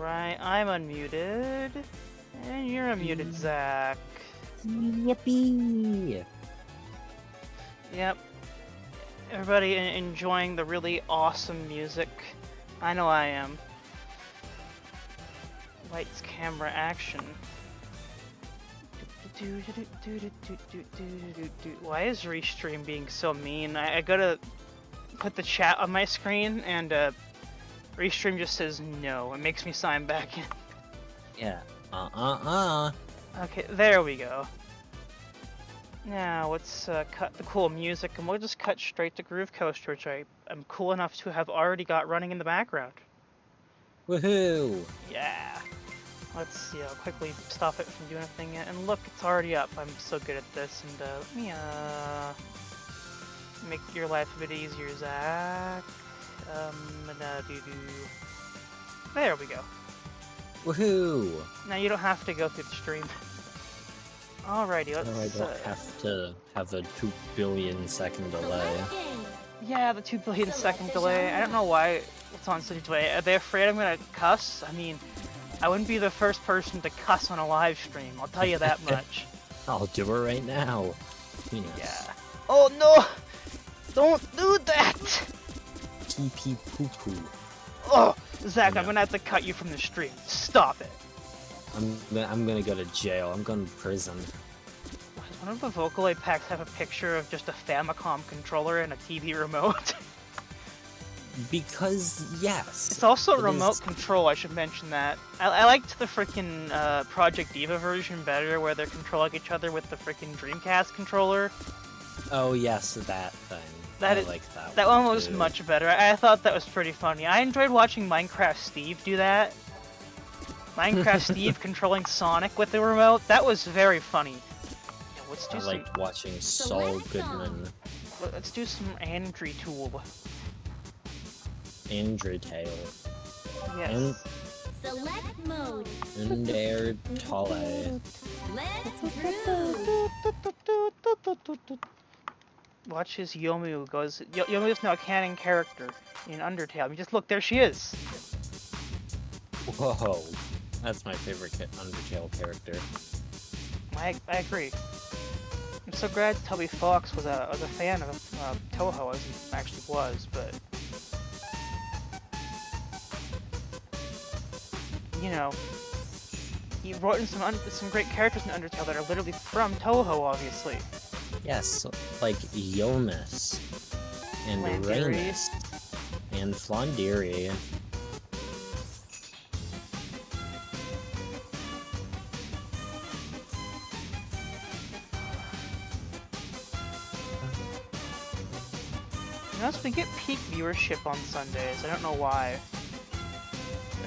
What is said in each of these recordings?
Right, I'm unmuted. And you're unmuted, Zach. Yippee! Yep. Everybody enjoying the really awesome music? I know I am. Lights, camera, action. Why is Restream being so mean? I gotta put the chat on my screen and Restream just says no. It makes me sign back in. Yeah. Okay, there we go. Now let's cut the cool music and we'll just cut straight to Groove Coaster, which I am cool enough to have already got running in the background. Woohoo! Yeah. Let's see, I'll quickly stop it from doing a thing yet. And look, it's already up. I'm so good at this. And let me make your life a bit easier, Zach. There we go. Woohoo! Now you don't have to go through the stream. Alrighty, let's... No, I don't have to have a 2 billion second delay. Yeah, the 2 billion second delay. I don't know why it's on such a delay. Are they afraid I'm gonna cuss? I mean, I wouldn't be the first person to cuss on a live stream, I'll tell you that much. I'll do it right now. Penis. Yeah. Oh no! Don't do that! TP poo poo. Oh! Zach, No. I'm gonna have to cut you from the stream. Stop it. I'm gonna go to jail. I'm going to prison. Does one of the Vocaloid packs have a picture of just a Famicom controller and a TV remote? Because, yes. It's also it remote is... control, I should mention that. I liked the freaking Project Diva version better, where they're controlling each other with the freaking Dreamcast controller. Oh, yes, that thing. I like that. That one was too. much better. I thought that was pretty funny. I enjoyed watching Minecraft Steve do that. Minecraft Steve controlling Sonic with the remote. That was very funny. Yeah, let's do I liked watching Saul Goodman. Let's do some Andrew Tool. Andrew Tail. Yes. Select mode. And Air Tale. Let's groove. Watch his Yomu goes. Yomu is now a canon character in Undertale. I mean, just look, there she is. Whoa. That's my favorite Undertale character. I agree. I'm so glad Toby Fox was a fan of Toho, as he actually was, but you know, he wrote in some great characters in Undertale that are literally from Toho, obviously. Yes, like Jonas and Flandiri. Rainus and Flandiri. You notice we get peak viewership on Sundays. I don't know why.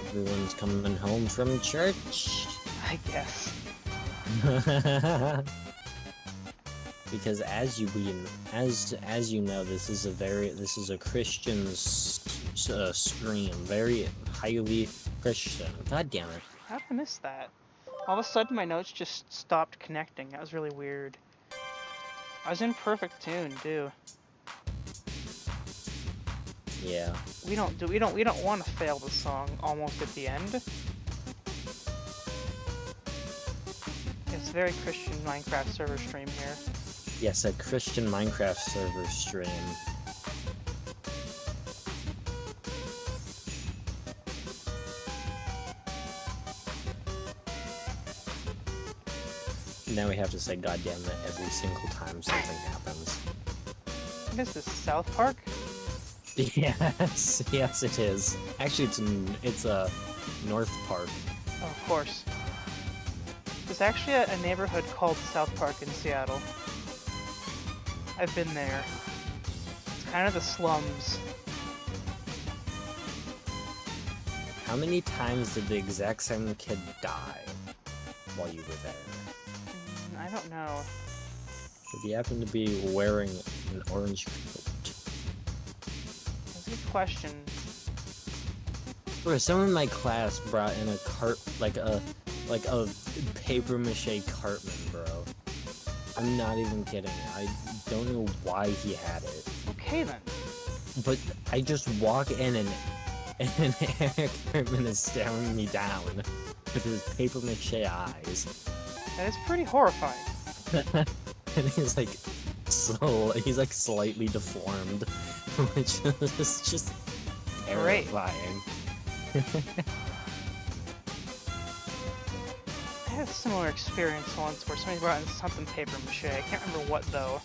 Everyone's coming home from church. I guess. Because as you know, this is a Christian stream, very highly Christian. God damn it! How'd I miss that? All of a sudden, my notes just stopped connecting. That was really weird. I was in perfect tune too. Yeah. We don't want to fail the song almost at the end. It's very Christian Minecraft server stream here. Yes, a Christian Minecraft server stream. Now we have to say God damn it every single time something happens. What is this, South Park? Yes, yes it is. Actually, it's a North Park. Oh, of course. There's actually a neighborhood called South Park in Seattle. I've been there. It's kind of the slums. How many times did the exact same kid die while you were there? I don't know. Did he happen to be wearing an orange coat? That's a good question. Or someone in my class brought in a like a paper mache Cartman, bro. I'm not even kidding. I don't know why he had it. Okay then. But I just walk in and and Eric Hartman is staring me down with his paper mache eyes. That is pretty horrifying. And he's like he's like slightly deformed, which is just Great. terrifying. I had a similar experience once where somebody brought in something paper mache. I can't remember what though.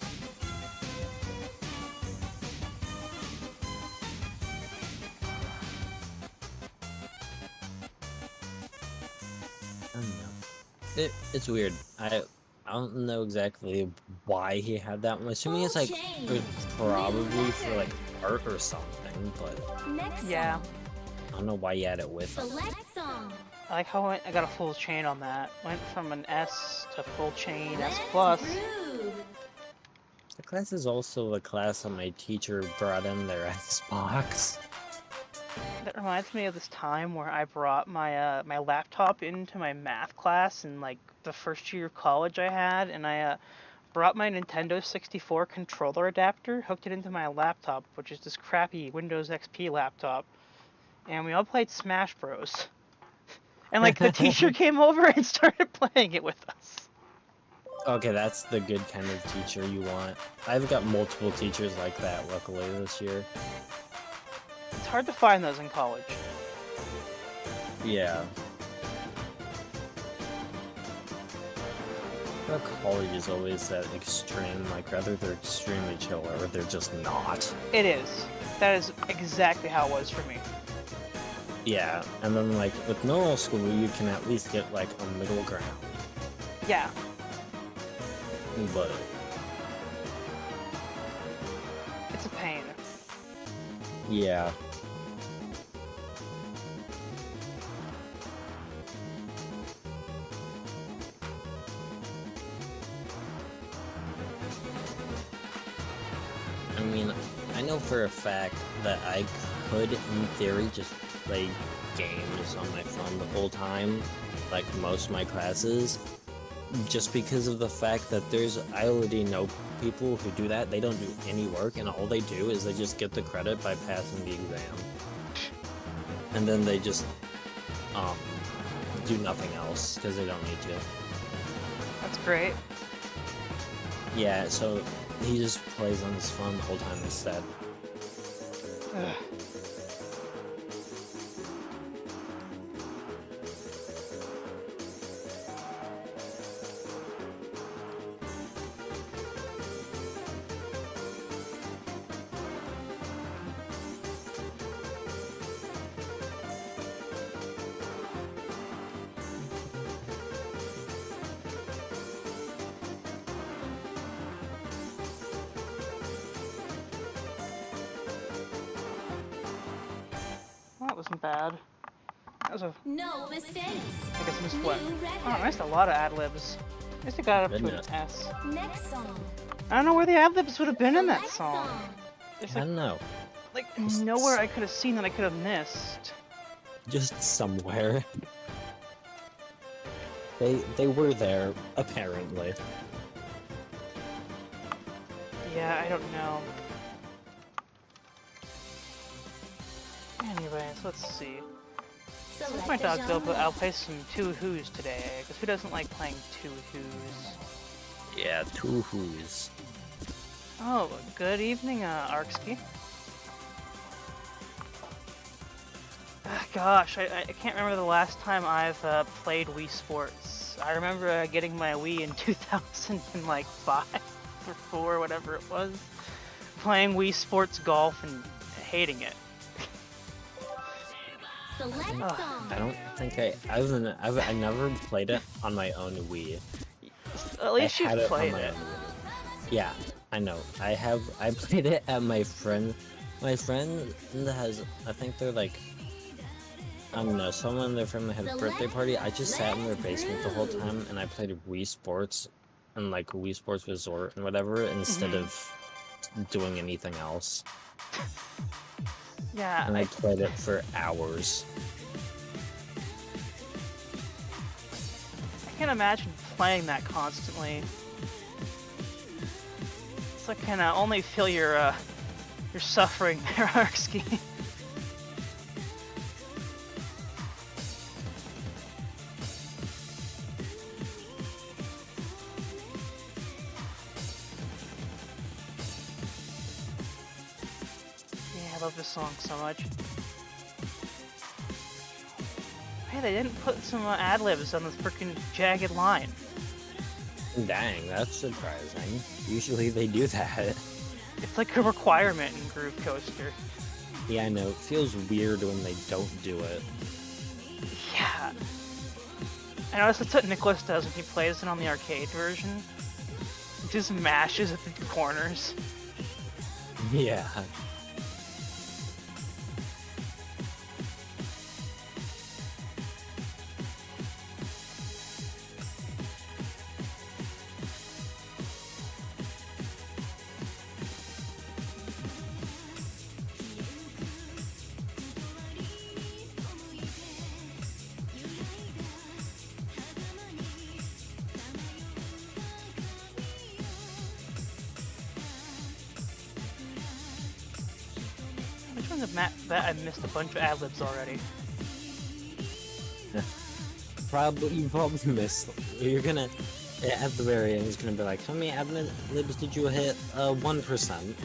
I don't know. It's weird. I don't know exactly why he had that one. Assuming it's like it was probably for like art or something, but Next Yeah. song. I don't know why he had it with him. Select song. I like how I got a full chain on that. Went from an S to full chain, S+. Let's groove. The class is also the class that my teacher brought in their Xbox. That reminds me of this time where I brought my my laptop into my math class in like the first year of college I had, and I brought my Nintendo 64 controller adapter, hooked it into my laptop, which is this crappy Windows XP laptop, and we all played Smash Bros. And like the teacher came over and started playing it with us. Okay, that's the good kind of teacher you want. I've got multiple teachers like that, luckily, this year. It's hard to find those in college. Yeah. Our college is always that extreme, like, either they're extremely chill or they're just not. It is. That is exactly how it was for me. Yeah, and then, like, with normal school, you can at least get, like, a middle ground. Yeah. But It's a pain. yeah. I mean, I know for a fact that I could, in theory, just play games on my phone the whole time, like most of my classes, just because of the fact that I already know people who do that. They don't do any work, and all they do is they just get the credit by passing the exam. And then they just, do nothing else, because they don't need to. That's great. Yeah, so he just plays on his phone the whole time instead. Ugh. Well, that wasn't bad. That was a... No mistakes. I guess I missed New what? record. Oh, I missed a lot of ad-libs. I must have got up to an Goodness. S. Next song. I don't know where the ad-libs would have been in that Select song. There's I like, don't know. like nowhere I could have seen that I could have missed. Just somewhere. They were there, apparently. Yeah, I don't know. Anyways, let's see. Select With my the dog genre. I'll play some Two Who's today, because who doesn't like playing Two Who's? Yeah, two who's. Oh, good evening, Arkski. Gosh, I can't remember the last time I've played Wii Sports. I remember getting my Wii in 2005 or 4, whatever it was, playing Wii Sports Golf and hating it. Select Ugh. song. I don't think I never played it on my own Wii. At least I had you've on played my it. own Wii. Yeah, I know. I played it at my friend. My friend has, I think they're like, I don't know, someone in their family had a birthday party. I just sat in their basement the whole time and I played Wii Sports and like Wii Sports Resort and whatever instead of doing anything else. Yeah, And I played it for hours. I can't imagine playing that constantly. It's like, I can only feel your suffering there, Arkski. love this song so much. Hey, they didn't put some ad-libs on this freaking jagged line. Dang, that's surprising. Usually they do that. It's like a requirement in Groove Coaster. Yeah, I know. It feels weird when they don't do it. Yeah. I notice that's what Nicholas does when he plays it on the arcade version. He just mashes at the corners. Yeah. Which one's a map that I missed a bunch of ad-libs already? You probably missed. You're gonna at the very end. He's gonna be like, "How many ad-libs did you hit?" 1%.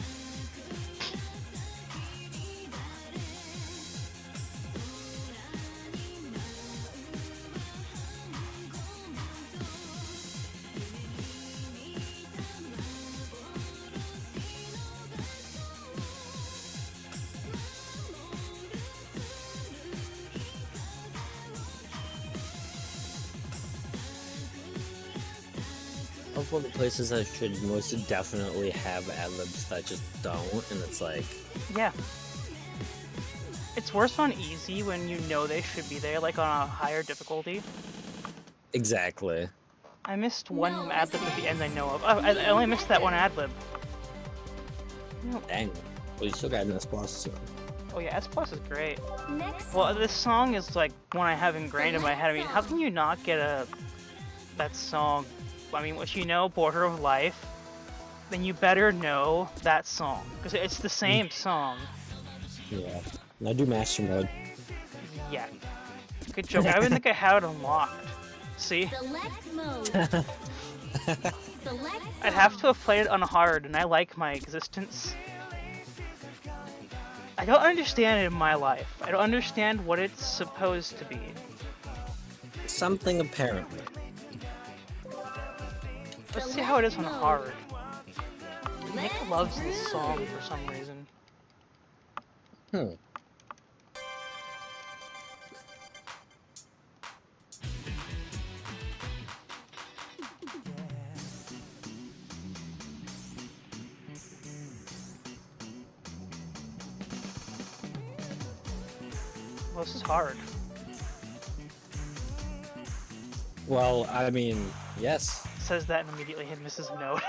Of all the places that should most definitely have ad-libs that just don't, and it's like, Yeah. It's worse on easy when you know they should be there, like on a higher difficulty. exactly. I missed one ad-lib at the end I know of. Oh, I only missed that one ad-lib. Dang. Well, you still got an S plus, so. Oh yeah, S Plus is great. Next Well, this song is like one I have ingrained in my head. I mean, how can you not get that song? I mean, if you know Border of Life, then you better know that song because it's the same song. Yeah. Now do master mode. Yeah. Good joke. I didn't think I had it unlocked. See? select mode. Select I'd have to have played it on hard, and I like my existence. I don't understand it in my life. I don't understand what it's supposed to be. Something apparently. Let's see how it is on hard. Nick loves this song for some reason. Hmm. Well, this is hard. Well, I mean, yes. Says that and immediately hit misses a note.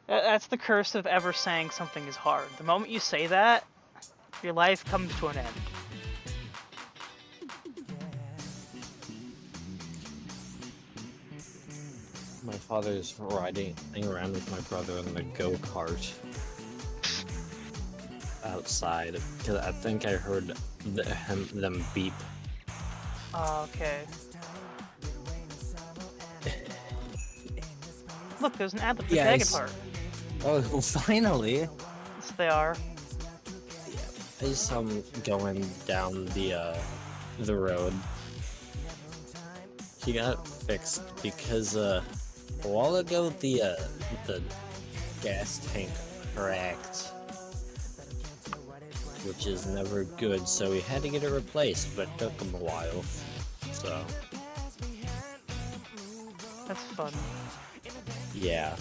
That's the curse of ever saying something is hard. The moment you say that, your life comes to an end. My father's riding around with my brother in the go-kart outside because I think I heard them beep. Oh, okay. Look, there's an ad lib for Yeah, Jagged Part. Oh, well, finally! Yes, they are. I just saw him going down the road. He got fixed because a while ago the gas tank cracked, which is never good. So he had to get it replaced, but it took him a while. So That's fun. yeah.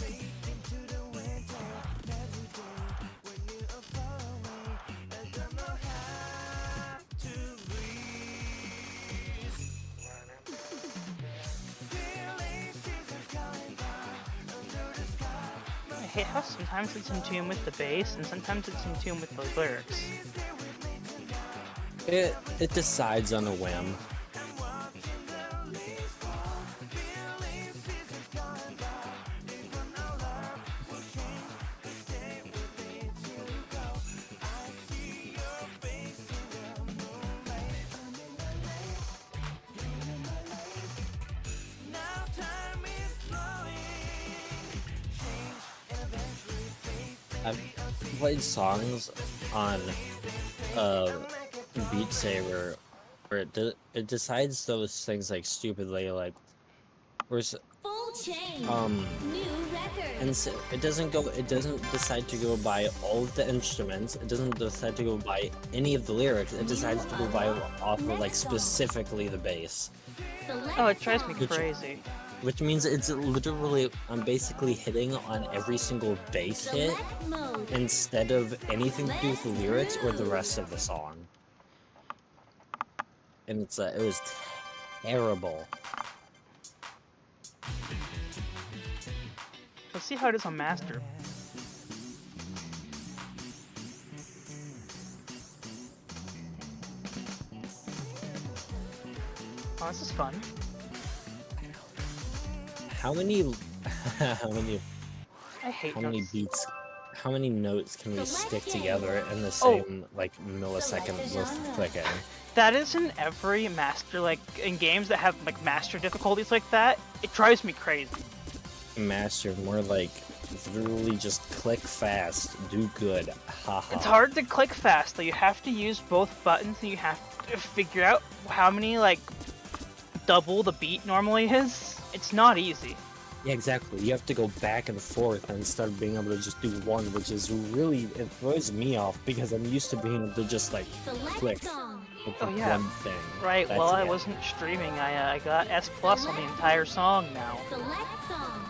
I hate how sometimes it's in tune with the bass and sometimes it's in tune with the lyrics. It decides on a whim. I've played songs on uh, Beat Saber where it decides those things like stupidly, like where's Full change. New record. and so it doesn't decide to go by all of the instruments. It doesn't decide to go by any of the lyrics. It decides to go by off of like specifically the bass, Select Oh, it drives me song. crazy. which means it's literally I'm basically hitting on every single bass hit Select mode. instead of anything to do with the lyrics or the rest of the song. And it was terrible. Let's see how it is on Master. Oh, this is fun. How many how many I hate how many notes. beats how many notes can we stick together in the Oh. same like millisecond worth of clicking? That is in every master, like in games that have like master difficulties like that. It drives me crazy. Master, more like literally just click fast, do good. Haha. It's hard to click fast though. You have to use both buttons and you have to figure out how many like double the beat normally is. It's not easy. Yeah, exactly. You have to go back and forth instead of being able to just do one, which is really it throws me off because I'm used to being able to just like click Select song. with Oh, yeah. one thing. Right, That's well I it. wasn't streaming, I got S plus on the entire song now. Select song.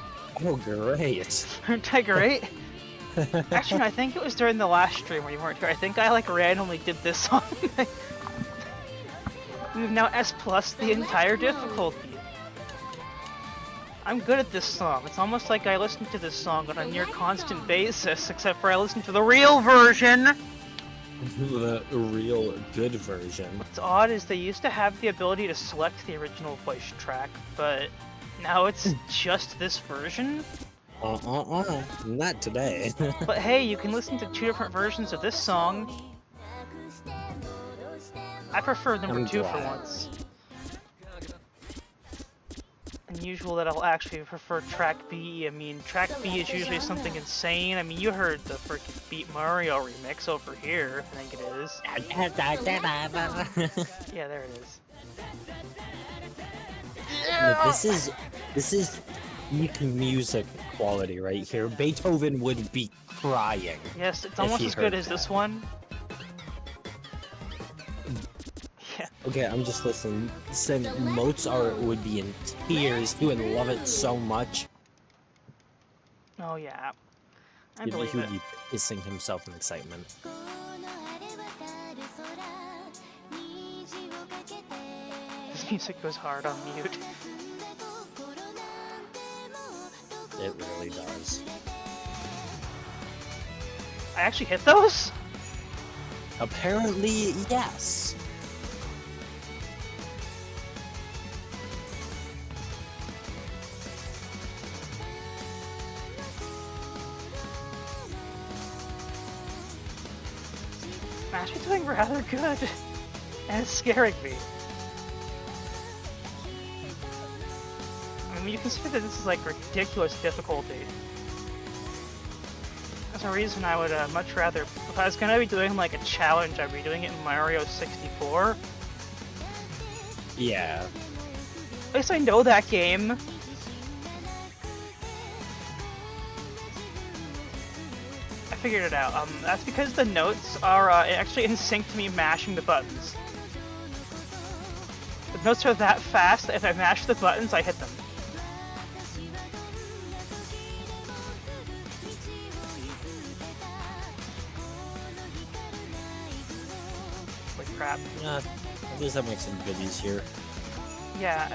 Oh great. Aren't I great? Actually, no, I think it was during the last stream where you weren't here. I think I like randomly did this song. We've now S plus the entire difficulty. I'm good at this song. It's almost like I listen to this song on a near constant basis, except for I listen to the real version. The real good version. What's odd is they used to have the ability to select the original voice track, but now it's just this version. Not today. But hey, you can listen to two different versions of this song. I prefer number I'm 2 for glad. once. Unusual that I'll actually prefer track B. I mean, track B is usually something insane. I mean, you heard the freaking Beat Mario remix over here, I think it is. Yeah, there it is. No, this is peak music quality right here. Beethoven would be crying. Yes, it's If almost he as good heard as this that. one. Yeah. Okay, I'm just listening. Said Mozart would be in tears. He would love it so much. Oh yeah. I He believe would it. be pissing himself in excitement. This music goes hard on mute. It really does. I actually hit those? Apparently, yes. I'm actually doing rather good. And it's scaring me. I mean, you consider that this is like ridiculous difficulty. There's a reason I would much rather, if I was gonna be doing like a challenge, I'd be doing it in Mario 64. Yeah. At least I know that game. I figured it out. That's because the notes are actually in sync to me mashing the buttons. The notes are that fast that if I mash the buttons, I hit them. Holy crap. At least that makes some goodies here. Yeah,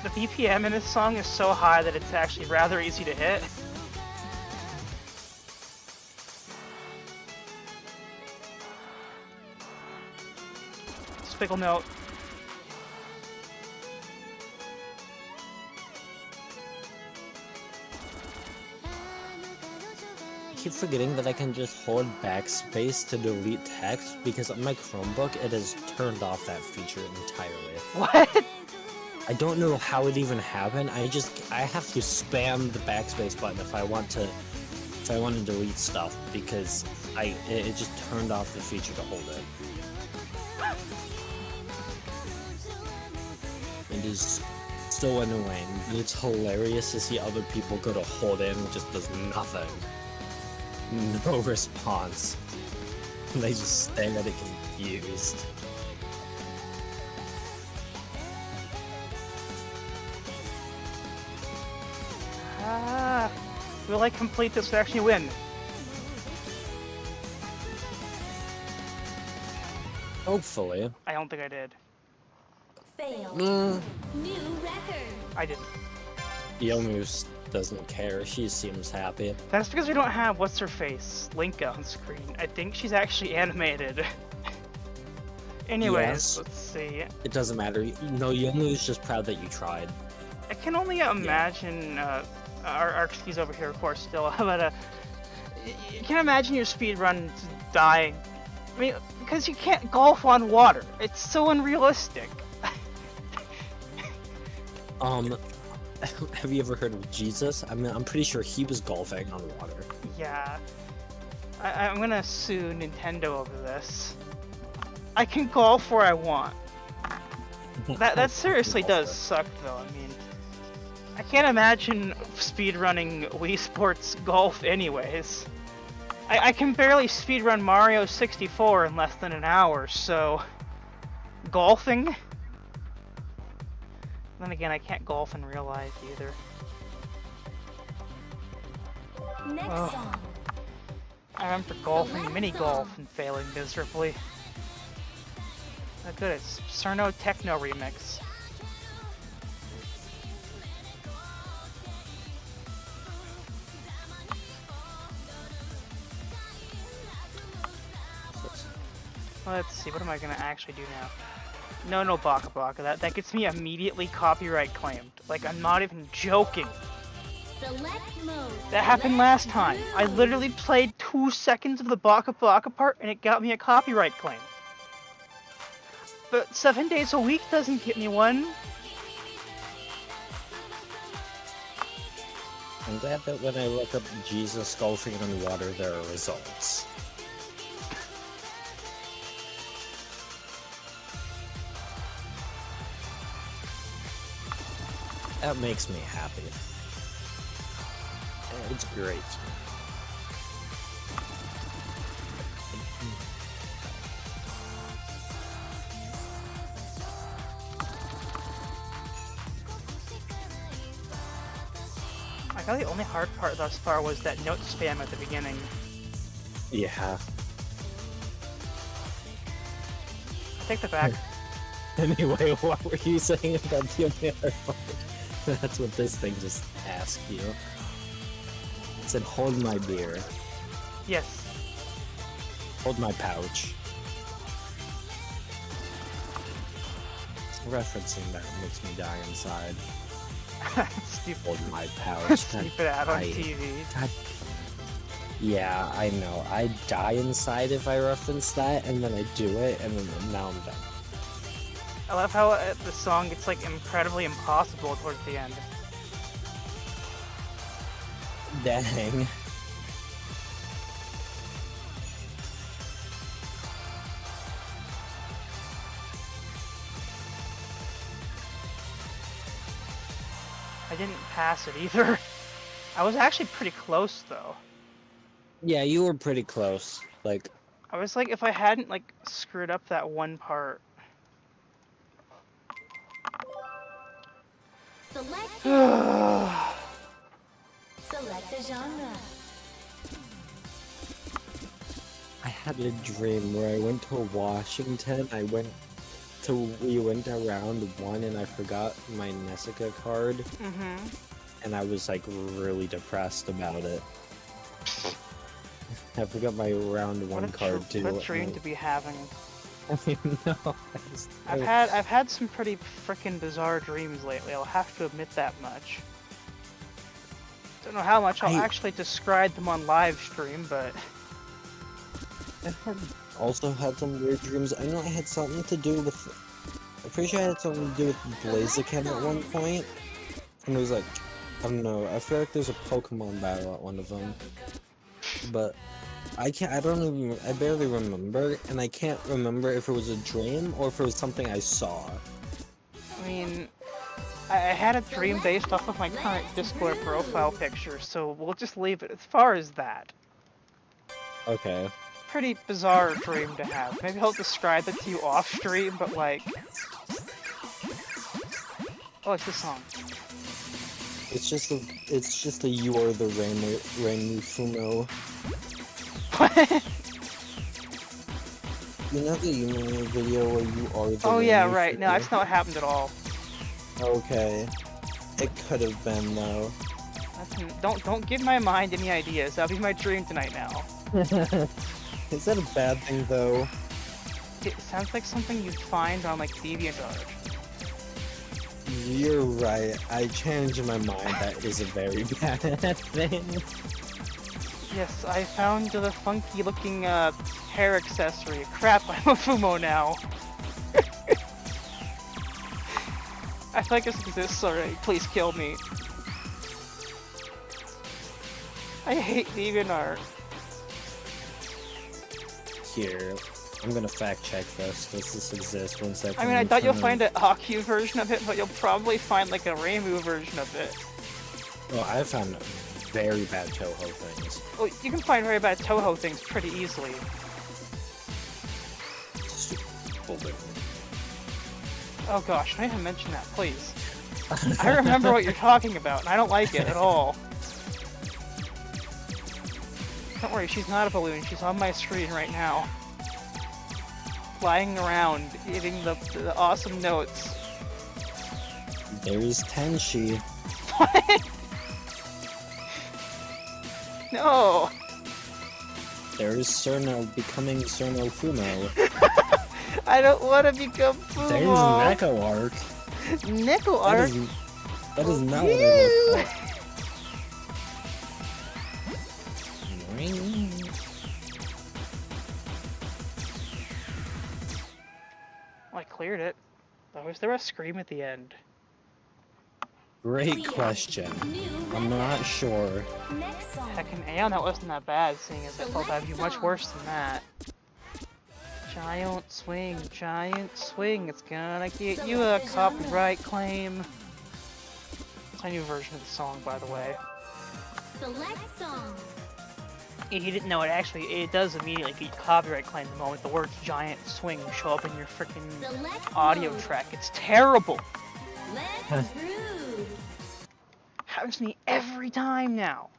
the BPM in this song is so high that it's actually rather easy to hit. Spiggle note. I keep forgetting that I can just hold backspace to delete text because on my Chromebook it has turned off that feature entirely. What? I don't know how it even happened. I have to spam the backspace button if I want to if I want to delete stuff because it just turned off the feature to hold it. It is so annoying. It's hilarious to see other people go to hold it and it just does nothing. No response. They just stare at it confused. Will I complete this to actually win? Hopefully. I don't think I did. Failed. Mm. New record. I didn't. Yomu doesn't care. She seems happy. That's because we don't have what's her face, Link on screen. I think she's actually animated. Anyways, Yes. let's see. It doesn't matter. No, Yomu's just proud that you tried. I can only imagine our skis over here, of course, still. But you can imagine your speed run dying. I mean, because you can't golf on water. It's so unrealistic. Have you ever heard of Jesus? I mean, I'm pretty sure he was golfing on water. Yeah. I'm gonna sue Nintendo over this. I can golf where I want. That seriously does suck, though. I mean, I can't imagine speedrunning Wii Sports Golf anyways. I can barely speedrun Mario 64 in less than an hour, so... golfing? Then again, I can't golf in real life either. Next Ugh. song. I remember golfing mini golf and failing miserably. Oh good, it's Cerno Techno Remix. Let's see, what am I gonna actually do now? No Baka Baka, that gets me immediately copyright claimed. Like, I'm not even joking. Select mode. That happened last time. I literally played 2 seconds of the Baka Baka part and it got me a copyright claim. But 7 days a week doesn't get me one. I'm glad that when I look up Jesus golfing on water, there are results. That makes me happy. It's great. I got the only hard part thus far was that note spam at the beginning. Yeah. I take that back. Anyway, what were you saying about the only other part? That's what this thing just asked you. It said, hold my beer. Yes. Hold my pouch. Referencing that makes me die inside. Stupid. Hold my pouch. Stupid ad on TV. God. Yeah, I know. I die inside if I reference that, and then I do it, and then now I'm done. I love how the song gets like incredibly impossible towards the end. Dang. I didn't pass it either. I was actually pretty close though. Yeah, you were pretty close. Like, I was like, if I hadn't like screwed up that one part. Select I Select a genre. I had a dream where I went to Washington. We went to round 1 and I forgot my Nessica card. And I was like really depressed about it. I forgot my round 1 card too. What a dream to be having. No, I've had some pretty freaking bizarre dreams lately. I'll have to admit that much. Don't know how much I'll actually describe them on live stream, but also had some weird dreams. I know I had something to do with. I'm pretty sure I had something to do with Blaziken at one point, and it was like, I don't know. I feel like there's a Pokemon battle at one of them. but I don't even, I barely remember, and I can't remember if it was a dream or if it was something I saw. I mean, I had a dream based off of my current Discord profile picture, so we'll just leave it as far as that. Okay. Pretty bizarre dream to have. Maybe I'll describe it to you off stream, but like... Oh, it's this song. It's just a you are the Rainu Fumo. What? You know the Yumu video where you are the Oh yeah, Rainu right. No, Fumo? that's not what happened at all. Okay. It could have been though. Don't give my mind any ideas. That'll be my dream tonight now. Is that a bad thing though? It sounds like something you'd find on like DeviantArt. You're right. I changed my mind. That is a very bad thing. Yes, I found the funky looking hair accessory. Crap, I'm a Fumo now. I feel like this exists already. Please kill me. I hate DeviantArt. Here, I'm gonna fact check this. Does this exist? 1 second. I mean, I thought you'll find an Aku version of it, but you'll probably find like a Rainbow version of it. Well, I found very bad Toho things. Well, you can find very bad Toho things pretty easily. Stupid. Oh gosh, don't even mention that, please. I remember what you're talking about, and I don't like it at all. Don't worry, she's not a balloon. She's on my screen right now. Flying around, hitting the awesome notes. There's Tenshi. What? No! There's Cerno becoming Cerno Fumo. I don't want to become Fumo! There's Neko Arc. Neko Arc? That is not what I looked for. Well, I cleared it. But was there a scream at the end? Great question. I'm not sure. Next song. Heck, an Aeon, that wasn't that bad, seeing as I thought that'd be much worse than that. Giant swing, it's gonna get you a copyright claim. It's a new version of the song, by the way. Select song. If you didn't know, it does immediately get copyright claim the moment the words giant swing show up in your freaking Select audio mode. track. It's terrible! Let's groove. Happens to me every time now.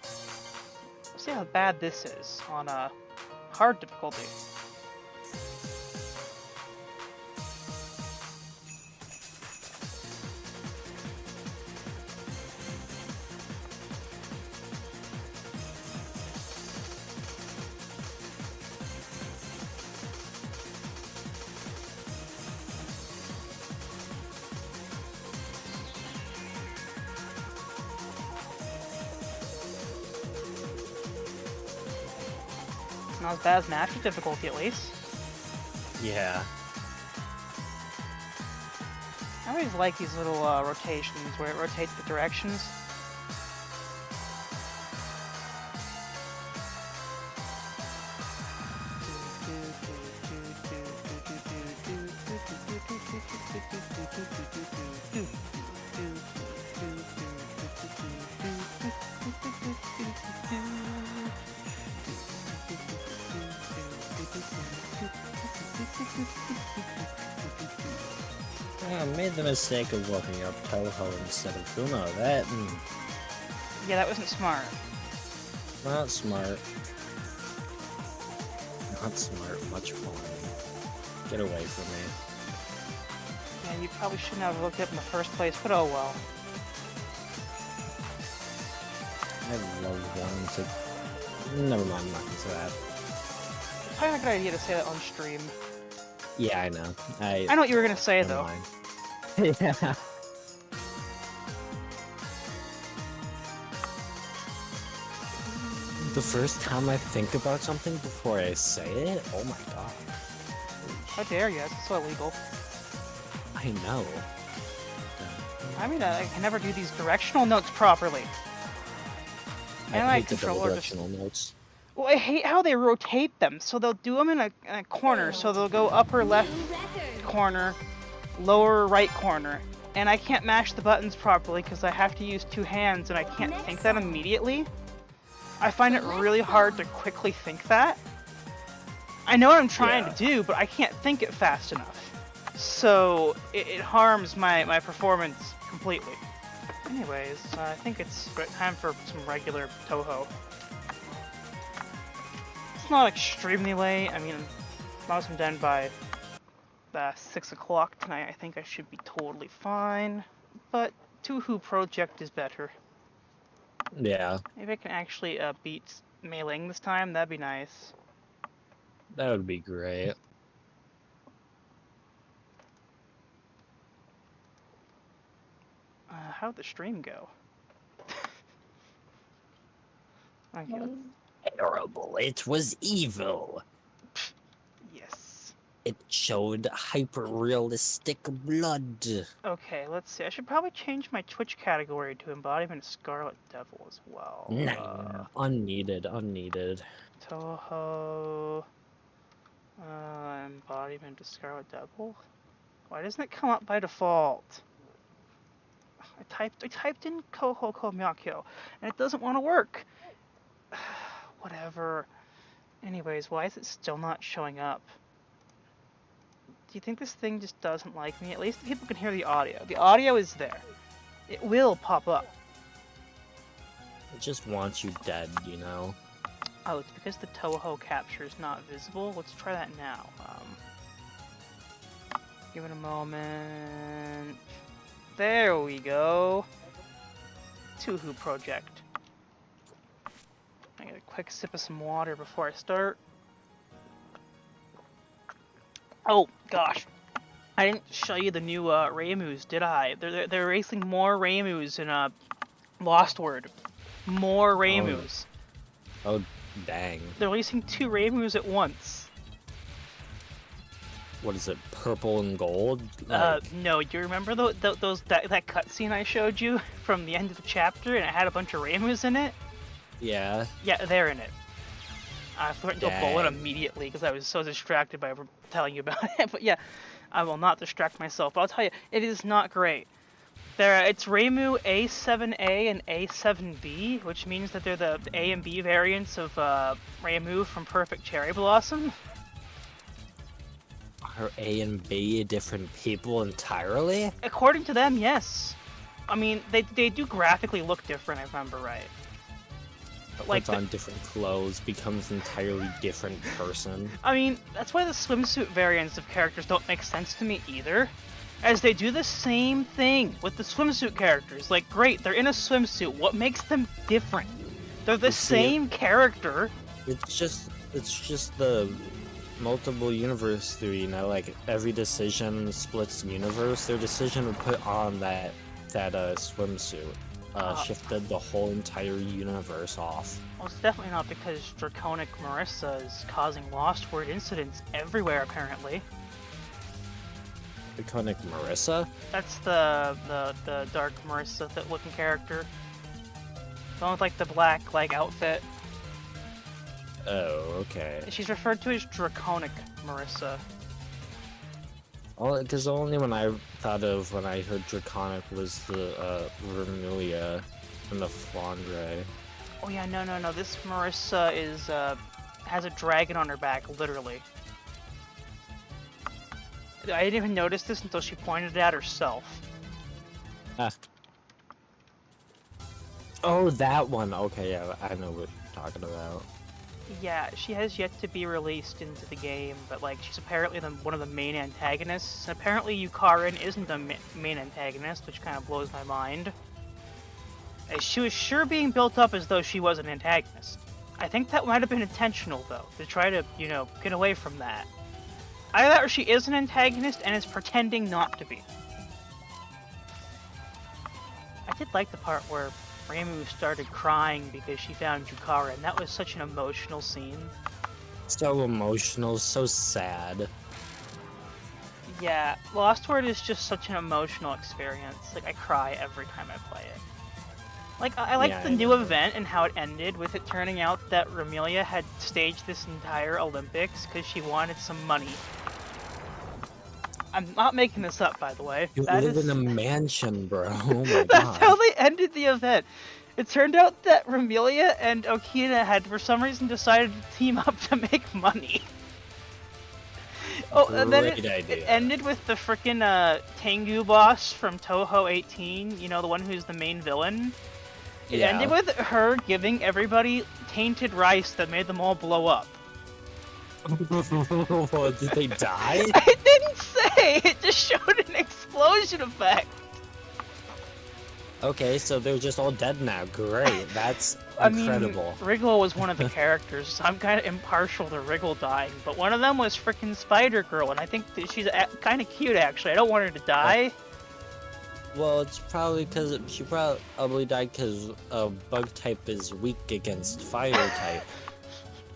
Let's see how bad this is on a hard difficulty. Not as bad as master difficulty, at least. Yeah. I always like these little rotations where it rotates the directions. I made the mistake of looking up Toho instead of Fumo. That, Yeah, that wasn't smart. not smart. Not smart, much fun. Get away from me. Yeah, you probably shouldn't have looked it up in the first place, but oh well. I love wanting to... Never mind, I'm not gonna say that. It's probably not a good idea to say that on stream. Yeah, I know. I know what you were gonna say, Never though. mind. Yeah. The first time I think about something before I say it, oh my god. How dare you? That's so illegal. I know. I mean, I can never do these directional notes properly. And I my hate the double controller just... directional notes. Well, I hate how they rotate them. So they'll do them in a corner. So they'll go upper left New record. corner, lower right corner. And I can't mash the buttons properly because I have to use two hands and I can't think that immediately. I find it really hard to quickly think that. I know what I'm trying to do, but I can't think it fast enough. So it harms my performance completely. Anyways, I think it's time for some regular Toho. It's not extremely late. I mean, as long as I'm done by 6 o'clock tonight, I think I should be totally fine. But Touhou Project is better. Yeah, Maybe I can actually beat Mei Ling this time. That'd be nice. that would be great. How'd the stream go? Okay, Terrible. It was evil. yes. It showed hyper-realistic blood. Okay, let's see. I should probably change my Twitch category to Embodiment Scarlet Devil as well. Nah, unneeded. Toho... Embodiment of Scarlet Devil? Why doesn't it come up by default? I typed in Koho Komyakyo, and it doesn't want to work. Whatever. Anyways, why is it still not showing up? Do you think this thing just doesn't like me? At least people can hear the audio. The audio is there. It will pop up. It just wants you dead, you know? Oh, it's because the Toho capture is not visible. Let's try that now. Give it a moment. There we go. Touhou Project. I get a quick sip of some water before I start. Oh gosh, I didn't show you the new Raymus, did I? They're releasing more Raymus in Lost Word. More Raymus. Oh, dang. They're releasing 2 Raymus at once. What is it, purple and gold? Like, No, do you remember that cutscene I showed you from the end of the chapter and it had a bunch of Raymus in it? yeah. Yeah, they're in it. I threatened to a bullet Dang. immediately because I was so distracted by telling you about it. But yeah, I will not distract myself. But I'll tell you, it is not great. It's Raymu A7A and A7B, which means that they're the A and B variants of Raymu from Perfect Cherry Blossom. Are A and B different people entirely? According to them, yes. I mean, they do graphically look different, if I remember right. But like, Puts on different clothes, becomes an entirely different person. I mean, that's why the swimsuit variants of characters don't make sense to me either. As they do the same thing with the swimsuit characters. Like, great, they're in a swimsuit. What makes them different? They're the same character. It's just the multiple universe theory, you know, like every decision splits the universe. Their decision to put on that swimsuit shifted the whole entire universe off. Well, it's definitely not because Draconic Marissa is causing Lost Word incidents everywhere, apparently. Draconic Marissa? That's the Dark Marissa looking character. The one with like the black outfit. Oh, okay. She's referred to as Draconic Marissa. Well, because the only one I thought of when I heard Draconic was the Vermilia and the Flandre. Oh yeah, no. This Marissa is has a dragon on her back, literally. I didn't even notice this until she pointed it at herself. Ah. Oh, that one. Okay, yeah, I know what you're talking about. Yeah, she has yet to be released into the game, but like she's apparently one of the main antagonists. And apparently Yukarin isn't the main antagonist, which kind of blows my mind. She was sure being built up as though she was an antagonist. I think that might have been intentional, though, to try to, get away from that. Either that or she is an antagonist and is pretending not to be. I did like the part where Reimu started crying because she found Yukara, and that was such an emotional scene. So emotional, so sad. Yeah, Lost Word is just such an emotional experience. Like, I cry every time I play it. Like, I liked Yeah, the I new remember. event and how it ended with it turning out that Ramelia had staged this entire Olympics because she wanted some money. I'm not making this up, by the way. You That live in a is... mansion, bro. Oh my That's how god. they ended the event. It turned out that Ramelia and Okina had, for some reason, decided to team up to make money. Oh, and then Great it idea. ended with the frickin' Tengu boss from Toho 18, you know, the one who's the main villain. It ended Yeah. with her giving everybody tainted rice that made them all blow up. Did they die? I didn't say! It just showed an explosion effect! Okay, so they're just all dead now. Great. That's I mean, incredible. Wriggle was one of the characters, so I'm kind of impartial to Wriggle dying, but one of them was frickin' Spider Girl, and I think that she's kind of cute, actually. I don't want her to die. Well, it's probably because she probably died because bug type is weak against fire type.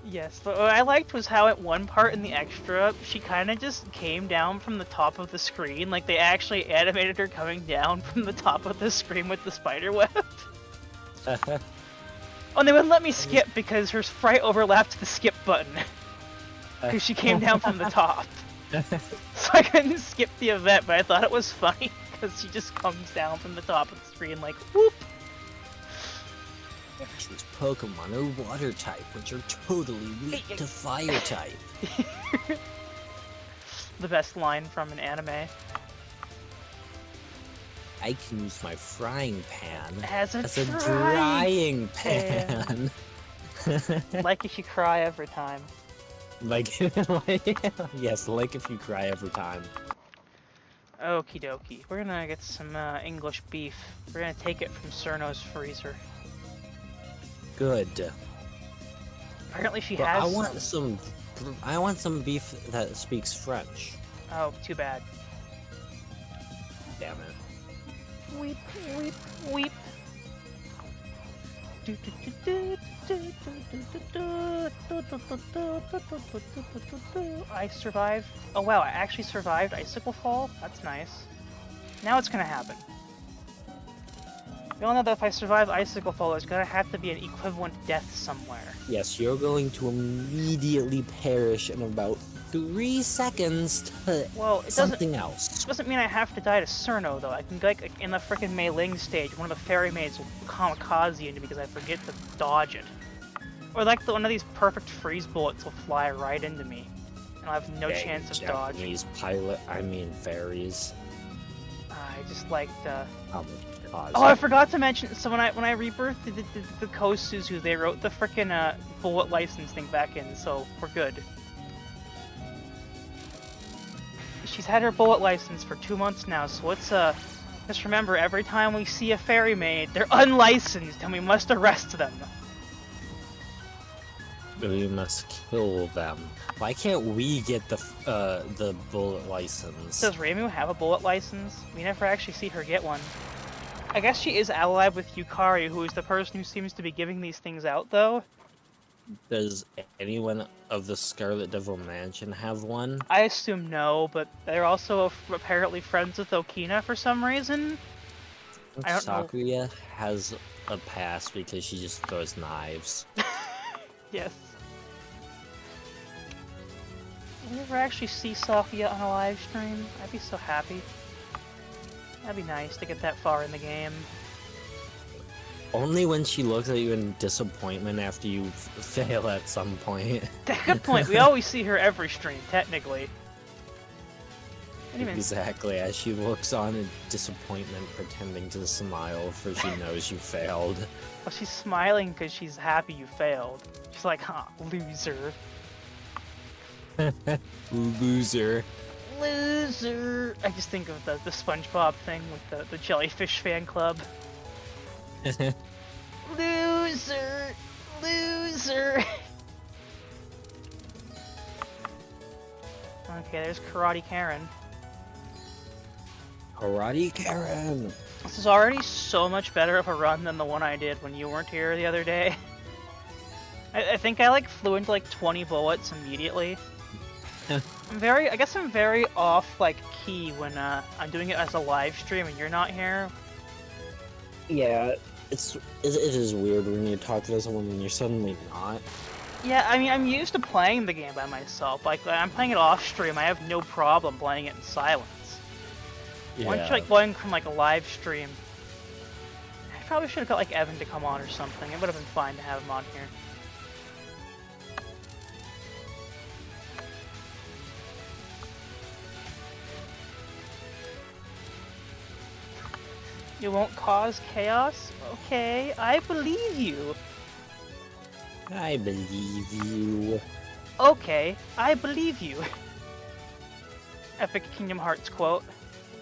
Yes, but what I liked was how at one part in the extra, she kind of just came down from the top of the screen. Like, they actually animated her coming down from the top of the screen with the spider web. Oh, and they wouldn't let me skip because her sprite overlapped the skip button. Because she came down from the top. So I couldn't skip the event, but I thought it was funny because she just comes down from the top of the screen like, whoop! These Pokemon are water type, which are totally weak to fire type. The best line from an anime. I can use my frying pan As a drying pan. Like if you cry every time. Yes, like if you cry every time. Okie dokie. We're gonna get some English beef. We're gonna take it from Cerno's freezer. Good. Apparently she But has I want some beef that speaks French. Oh, too bad. Damn it. Weep, weep, weep. I survived. Oh wow, I actually survived Icicle Fall? That's nice. Now it's gonna happen. We all know that if I survive Icicle Fall, there's gonna have to be an equivalent death somewhere. Yes, you're going to immediately perish in about 3 seconds to Well, it something else. doesn't mean I have to die to Cerno, though. I can go like, in the frickin' Mei Ling stage, one of the fairy maids will kamikaze into me because I forget to dodge it. Or like one of these perfect freeze bullets will fly right into me, and I'll have no chance of dodging. Japanese fairies. I just like the... Oh, Oh, I forgot to mention, so when I rebirthed the Kosuzu, they wrote the frickin' bullet license thing back in, so we're good. She's had her bullet license for 2 months now, so let's just remember, every time we see a fairy maid, they're unlicensed and we must arrest them. We must kill them. Why can't we get the bullet license? Does Reimu have a bullet license? We never actually see her get one. I guess she is allied with Yukari, who is the person who seems to be giving these things out, though. Does anyone of the Scarlet Devil Mansion have one? I assume no, but they're also apparently friends with Okina for some reason. I don't know. Sakuya has a pass because she just throws knives. Yes. Will we ever actually see Sophia on a live stream? I'd be so happy. That'd be nice to get that far in the game. Only when she looks at you in disappointment after you fail at some point. Good point. We always see her every stream, technically. Exactly, as she looks on in disappointment, pretending to smile for she knows you failed. Well, she's smiling because she's happy you failed. She's like, huh, loser. Loser. Loser. I just think of the SpongeBob thing with the jellyfish fan club. Loser. Loser. Okay, there's Karate Karen. Karate Karen! This is already so much better of a run than the one I did when you weren't here the other day. I think I like flew into like 20 bullets immediately. I guess I'm very off like key when I'm doing it as a live stream and you're not here. Yeah, it is weird when you talk to someone and you're suddenly not. Yeah, I mean, I'm used to playing the game by myself. Like, when I'm playing it off stream, I have no problem playing it in silence. Once you're like going from like a live stream, I probably should have got like Evan to come on or something. It would have been fine to have him on here. You won't cause chaos? Okay, I believe you. I believe you. Okay, I believe you. Epic Kingdom Hearts quote.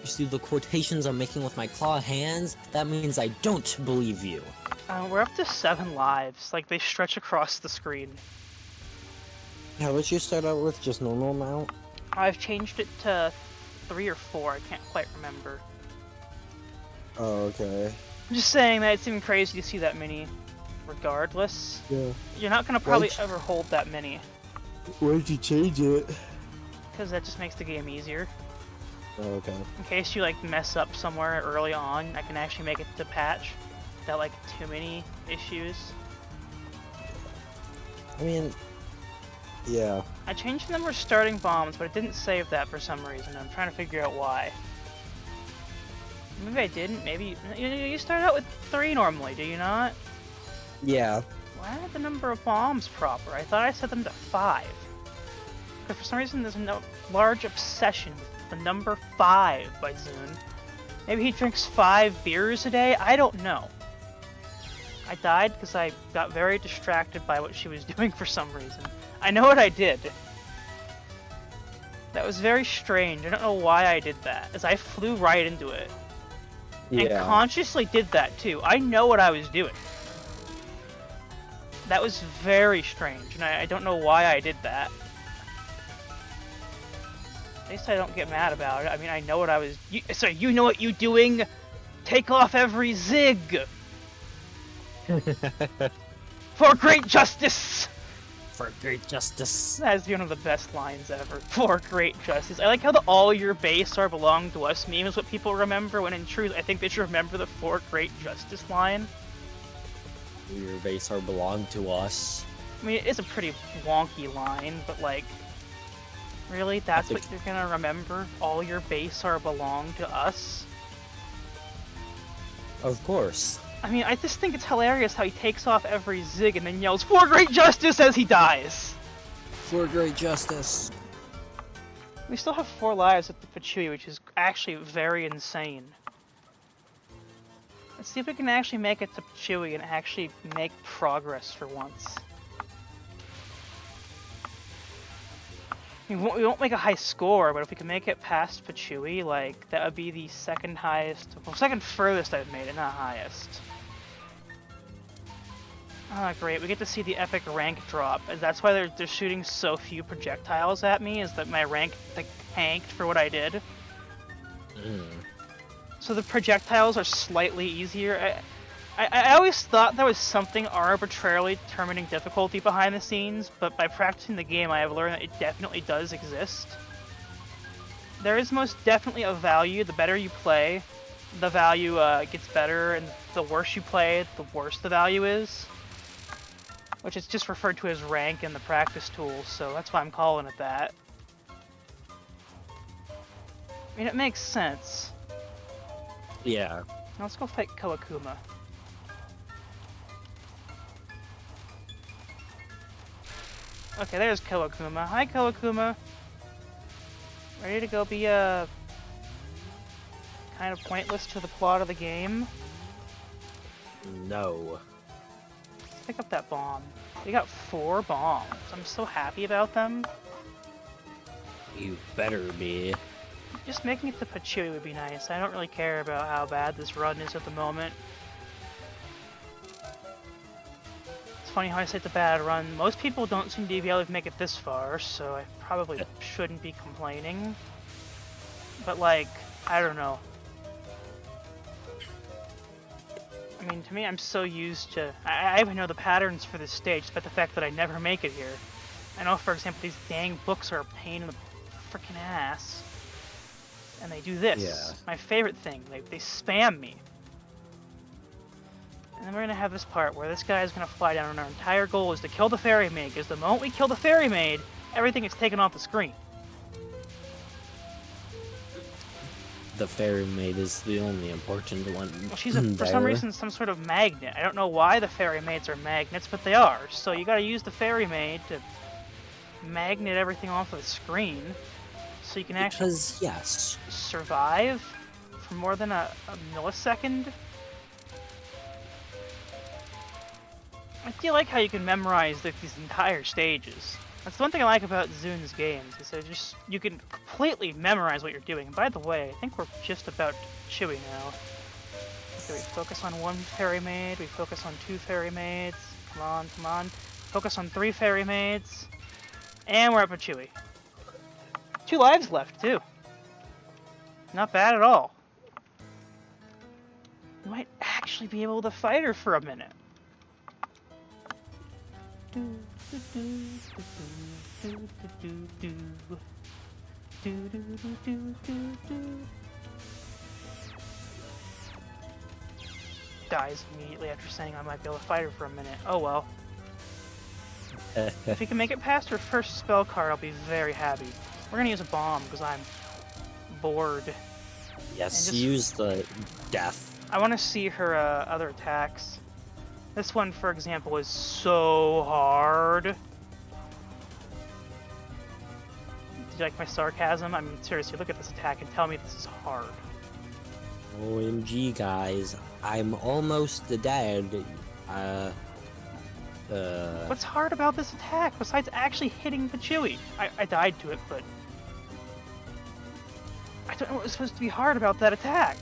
You see the quotations I'm making with my claw hands? That means I don't believe you. We're up to 7 lives. Like, they stretch across the screen. How would you start out with? Just normal amount? I've changed it to 3 or 4. I can't quite remember. Oh, okay. I'm just saying that it's even crazy to see that many. Regardless, Yeah. you're not gonna probably ever hold that many. Why'd you change it? Because that just makes the game easier. Oh, okay. In case you like mess up somewhere early on, I can actually make it to patch without like too many issues. I mean, yeah. I changed the number of starting bombs, but it didn't save that for some reason. I'm trying to figure out why. Maybe I didn't. Maybe you start out with 3 normally, do you not? Yeah. Why are the number of bombs proper? I thought I set them to 5. Because for some reason there's a large obsession with the number 5 by Zune. Maybe he drinks 5 beers a day? I don't know. I died because I got very distracted by what she was doing for some reason. I know what I did. That was very strange. I don't know why I did that, as I flew right into it. And consciously did that too. I know what I was doing. That was very strange, and I don't know why I did that. At least I don't get mad about it. I mean, I know what I was... So you know what you doing? Take off every zig! For great justice! For great justice. That's one of the best lines ever. For great justice. I like how the all your base are belong to us meme is what people remember, when in truth, I think they should remember the for great justice line. Your base are belong to us. I mean, it's a pretty wonky line, but like, really? That's what you're gonna remember? All your base are belong to us? Of course. I mean, I just think it's hilarious how he takes off every zig and then yells, "For great justice!" as he dies! For great justice. We still have 4 lives at the Pachui, which is actually very insane. Let's see if we can actually make it to Pachui and actually make progress for once. We won't make a high score, but if we can make it past Pachui, like, that would be the second highest, well, second furthest I've made it, not highest. Ah, great, we get to see the epic rank drop, and that's why they're shooting so few projectiles at me, is that my rank, like, tanked for what I did. So the projectiles are slightly easier. I always thought there was something arbitrarily determining difficulty behind the scenes, but by practicing the game I have learned that it definitely does exist. There is most definitely a value. The better you play, the value gets better, and the worse you play, the worse the value is. Which is just referred to as rank in the practice tools, so that's why I'm calling it that. I mean, it makes sense. Yeah. Now let's go fight Kawakuma. Okay, there's Kawakuma. Hi, Kawakuma. Ready to go be, kind of pointless to the plot of the game? No. Let's pick up that bomb. We got 4 bombs. I'm so happy about them. You better be. Just making it to Pachui would be nice. I don't really care about how bad this run is at the moment. It's funny how I say it's a bad run. Most people don't seem to be able to make it this far, so I probably shouldn't be complaining. But like, I don't know. I mean, to me, I'm so used to... I even know the patterns for this stage, despite the fact that I never make it here. I know, for example, these dang books are a pain in the freaking ass. And they do this. Yeah. My favorite thing. They spam me. And then we're gonna have this part where this guy is gonna fly down, and our entire goal is to kill the fairy maid, because the moment we kill the fairy maid, everything is taken off the screen. The fairy maid is the only important one. Well, she's for some reason some sort of magnet. I don't know why the fairy maids are magnets, but they are. So you gotta use the fairy maid to magnet everything off of the screen, so you can actually yes, survive for more than a millisecond. I feel like how you can memorize like, these entire stages. That's the one thing I like about Zun's games, is that you can completely memorize what you're doing. And by the way, I think we're just about Chewy now. Okay, we focus on 1 fairy maid, we focus on 2 fairy maids. Come on, come on. Focus on 3 fairy maids. And we're up at Chewy. 2 lives left, too. Not bad at all. We might actually be able to fight her for a minute. Dies immediately after saying I might be able to fight her for a minute. Oh well. If we can make it past her first spell card, I'll be very happy. We're gonna use a bomb because I'm bored. Yes, use the death. I want to see her other attacks. This one, for example, is so hard. Do you like my sarcasm? I mean, seriously, look at this attack and tell me this is hard. OMG, guys. I'm almost dead. What's hard about this attack, besides actually hitting the Chewy? I died to it, but... I don't know what was supposed to be hard about that attack.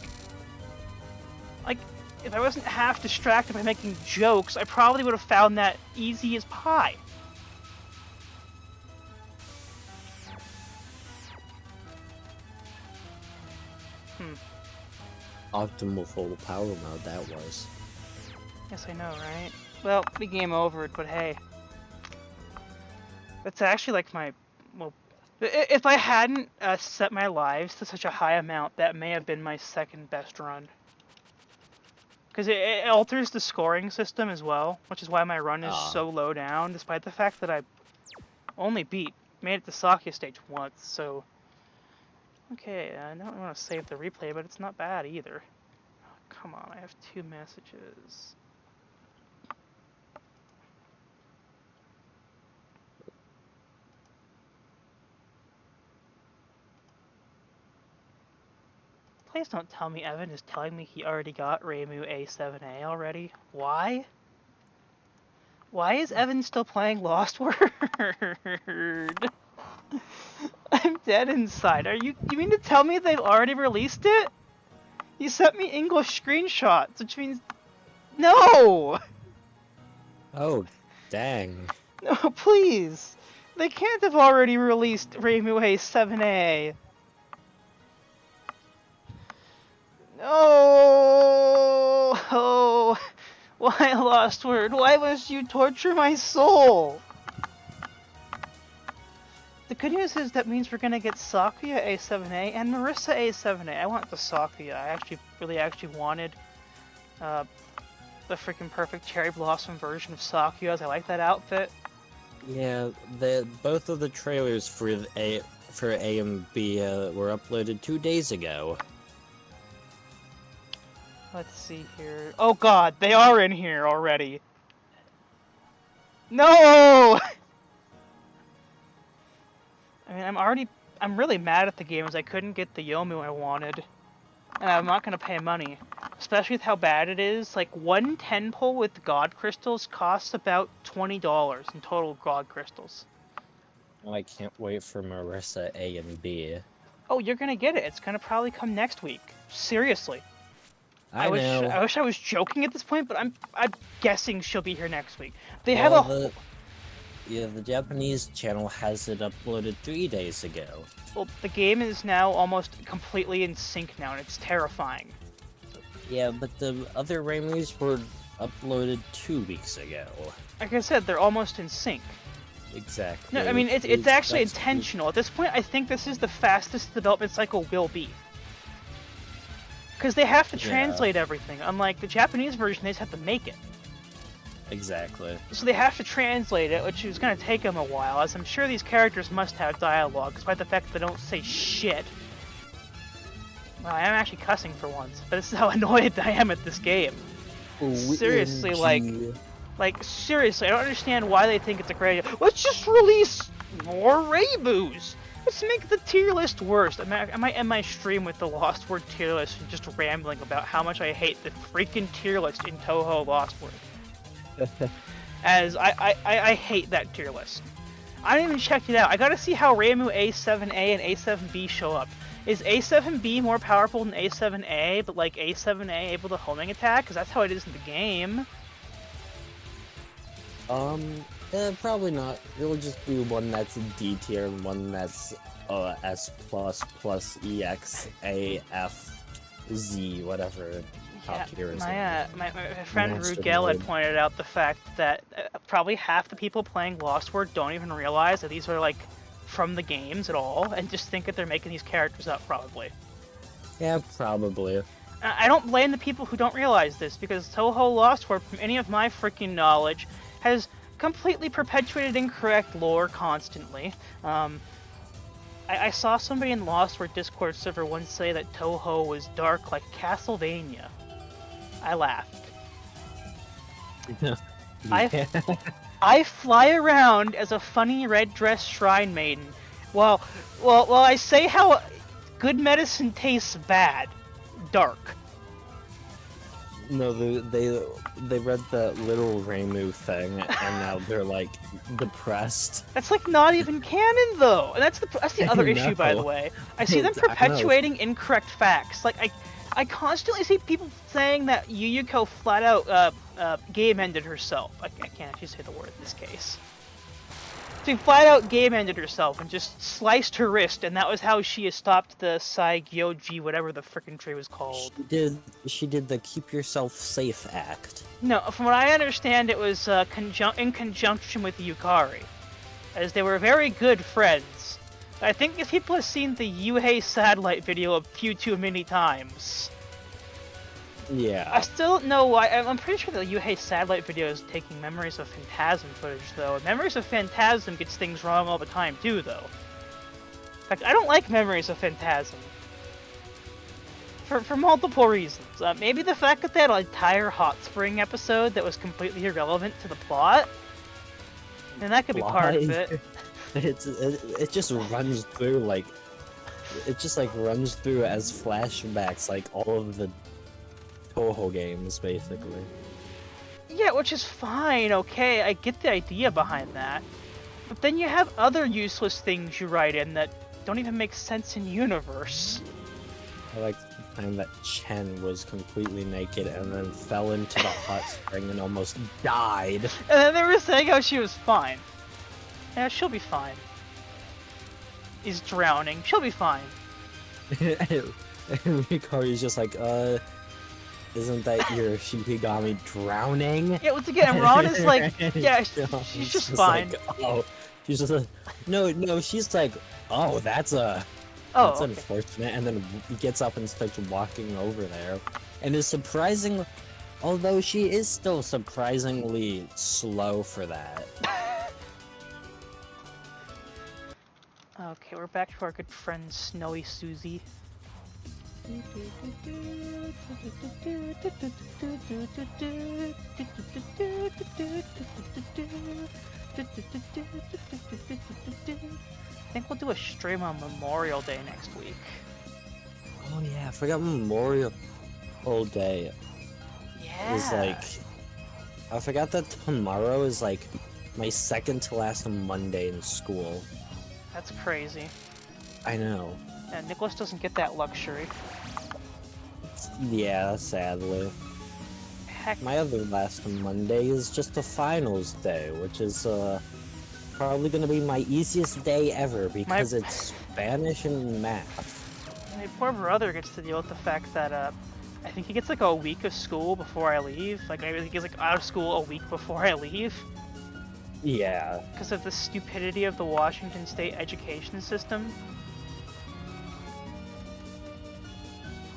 Like, if I wasn't half distracted by making jokes, I probably would have found that easy as pie. Optimal full power mode, that was. Yes, I know, right? Well, the game overed, but hey. That's actually like my... Well, if I hadn't set my lives to such a high amount, that may have been my second best run. Because it alters the scoring system as well, which is why my run is so low down, despite the fact that I only made it to Sakya stage once, so... Okay, I don't want to save the replay, but it's not bad either. Oh, come on, I have 2 messages. Please don't tell me Evan is telling me he already got Reimu A7A already. Why? Why is Evan still playing Lost Word? I'm dead inside. You mean to tell me they've already released it? You sent me English screenshots, which means... No! Oh, dang. No, please! They can't have already released Reimu A7A. No! Oh! Why, Lost Word? Why must you torture my soul? The good news is that means we're gonna get Sakya A7A and Marissa A7A. I want the Sakya. I actually wanted the freaking perfect cherry blossom version of Sakya's. I like that outfit. Yeah, both of the trailers for A and B were uploaded 2 days ago. Let's see here. Oh god, they are in here already. No! I mean, I'm really mad at the game as I couldn't get the Yomu I wanted. And I'm not gonna pay money. Especially with how bad it is. Like, 1 10 pull with God Crystals costs about $20 in total God Crystals. Oh, I can't wait for Marissa A and B. Oh, you're gonna get it. It's gonna probably come next week. Seriously. I know. I wish I was joking at this point, but I'm guessing she'll be here next week. They have a... Yeah, the Japanese channel has it uploaded 3 days ago. Well, the game is now almost completely in sync now, and it's terrifying. Yeah, but the other Reimus were uploaded 2 weeks ago. Like I said, they're almost in sync. Exactly. No, I mean, it's actually intentional. At this point, I think this is the fastest the development cycle will be. Because they have to Yeah. translate everything. Unlike the Japanese version, they just have to make it. Exactly. So they have to translate it, which is going to take them a while, as I'm sure these characters must have dialogue, despite the fact that they don't say shit. Well, I am actually cussing for once, but this is how annoyed I am at this game. Seriously, seriously, I don't understand why they think it's a great idea. Let's just release more Raybus! Let's make the tier list worse. I might end my stream with the Lost Word tier list and just rambling about how much I hate the freaking tier list in Touhou Lost Word. As I hate that tier list. I didn't even check it out. I gotta see how Reimu A7A and A7B show up. Is A7B more powerful than A7A, but like A7A able to homing attack? Because that's how it is in the game. Probably not. It'll just be one that's D tier and one that's S plus EX AF Z, whatever top tier is. My friend Master Rugel had mode. pointed out the fact that probably half the people playing Lost Word don't even realize that these are like from the games at all, and just think that they're making these characters up, probably. Yeah, probably. I don't blame the people who don't realize this, because Touhou Lost Word, from any of my freaking knowledge, has completely perpetuated incorrect lore constantly. I saw somebody in Lost Word Discord server once say that Touhou was dark like Castlevania. I laughed. Yeah. I fly around as a funny red dress shrine maiden. Well, I say how good medicine tastes bad. Dark. No, they read that little Reimu thing, and now they're like depressed. That's like not even canon though, and that's the other issue, by the know. way. I see them I know. perpetuating incorrect facts. Like I constantly see people saying that Yuyuko flat out game ended herself. I can't actually say the word in this case. She flat out game ended herself and just sliced her wrist, and that was how she stopped the Saigyoji, whatever the frickin' tree was called. She did the keep yourself safe act. No, from what I understand, it was in conjunction with Yukari, as they were very good friends. I think if people have seen the Yuhei satellite video a few too many times. Yeah. I still don't know why. I'm pretty sure the Yuhei satellite video is taking Memories of Phantasm footage, though. And Memories of Phantasm gets things wrong all the time, too, though. In fact, I don't like Memories of Phantasm. For multiple reasons. Maybe the fact that they had an entire Hot Spring episode that was completely irrelevant to the plot. And that could be part of it. It just runs through, like... It just, like, runs through as flashbacks, like, all of the Touhou games, basically. Yeah, which is fine, okay, I get the idea behind that. But then you have other useless things you write in that don't even make sense in universe. I like the time that Chen was completely naked and then fell into the hot spring and almost died. And then they were saying how she was fine. Yeah, she'll be fine. He's drowning, she'll be fine. And Mikari's just like, isn't that your Shikigami drowning? Yeah, once again, Ron is like, yeah, she's just fine. Like, oh, she's just like, no, she's like, oh, that's Oh, okay. unfortunate. And then he gets up and starts walking over there. And is surprising, although she is still surprisingly slow for that. Okay, we're back to our good friend Snowy Susie. I think we'll do a stream on Memorial Day next week. Oh yeah, I forgot Memorial Day Yeah. is like... I forgot that tomorrow is like my second to last Monday in school. That's crazy. I know. Yeah, Nicholas doesn't get that luxury. Yeah, sadly. Heck, My other last Monday is just a finals day, which is probably gonna be my easiest day ever because it's Spanish and math. my poor brother gets to deal with the fact that I think he gets like a week of school before I leave. Like maybe he gets like out of school a week before I leave. Yeah. Because of the stupidity of the Washington State education system.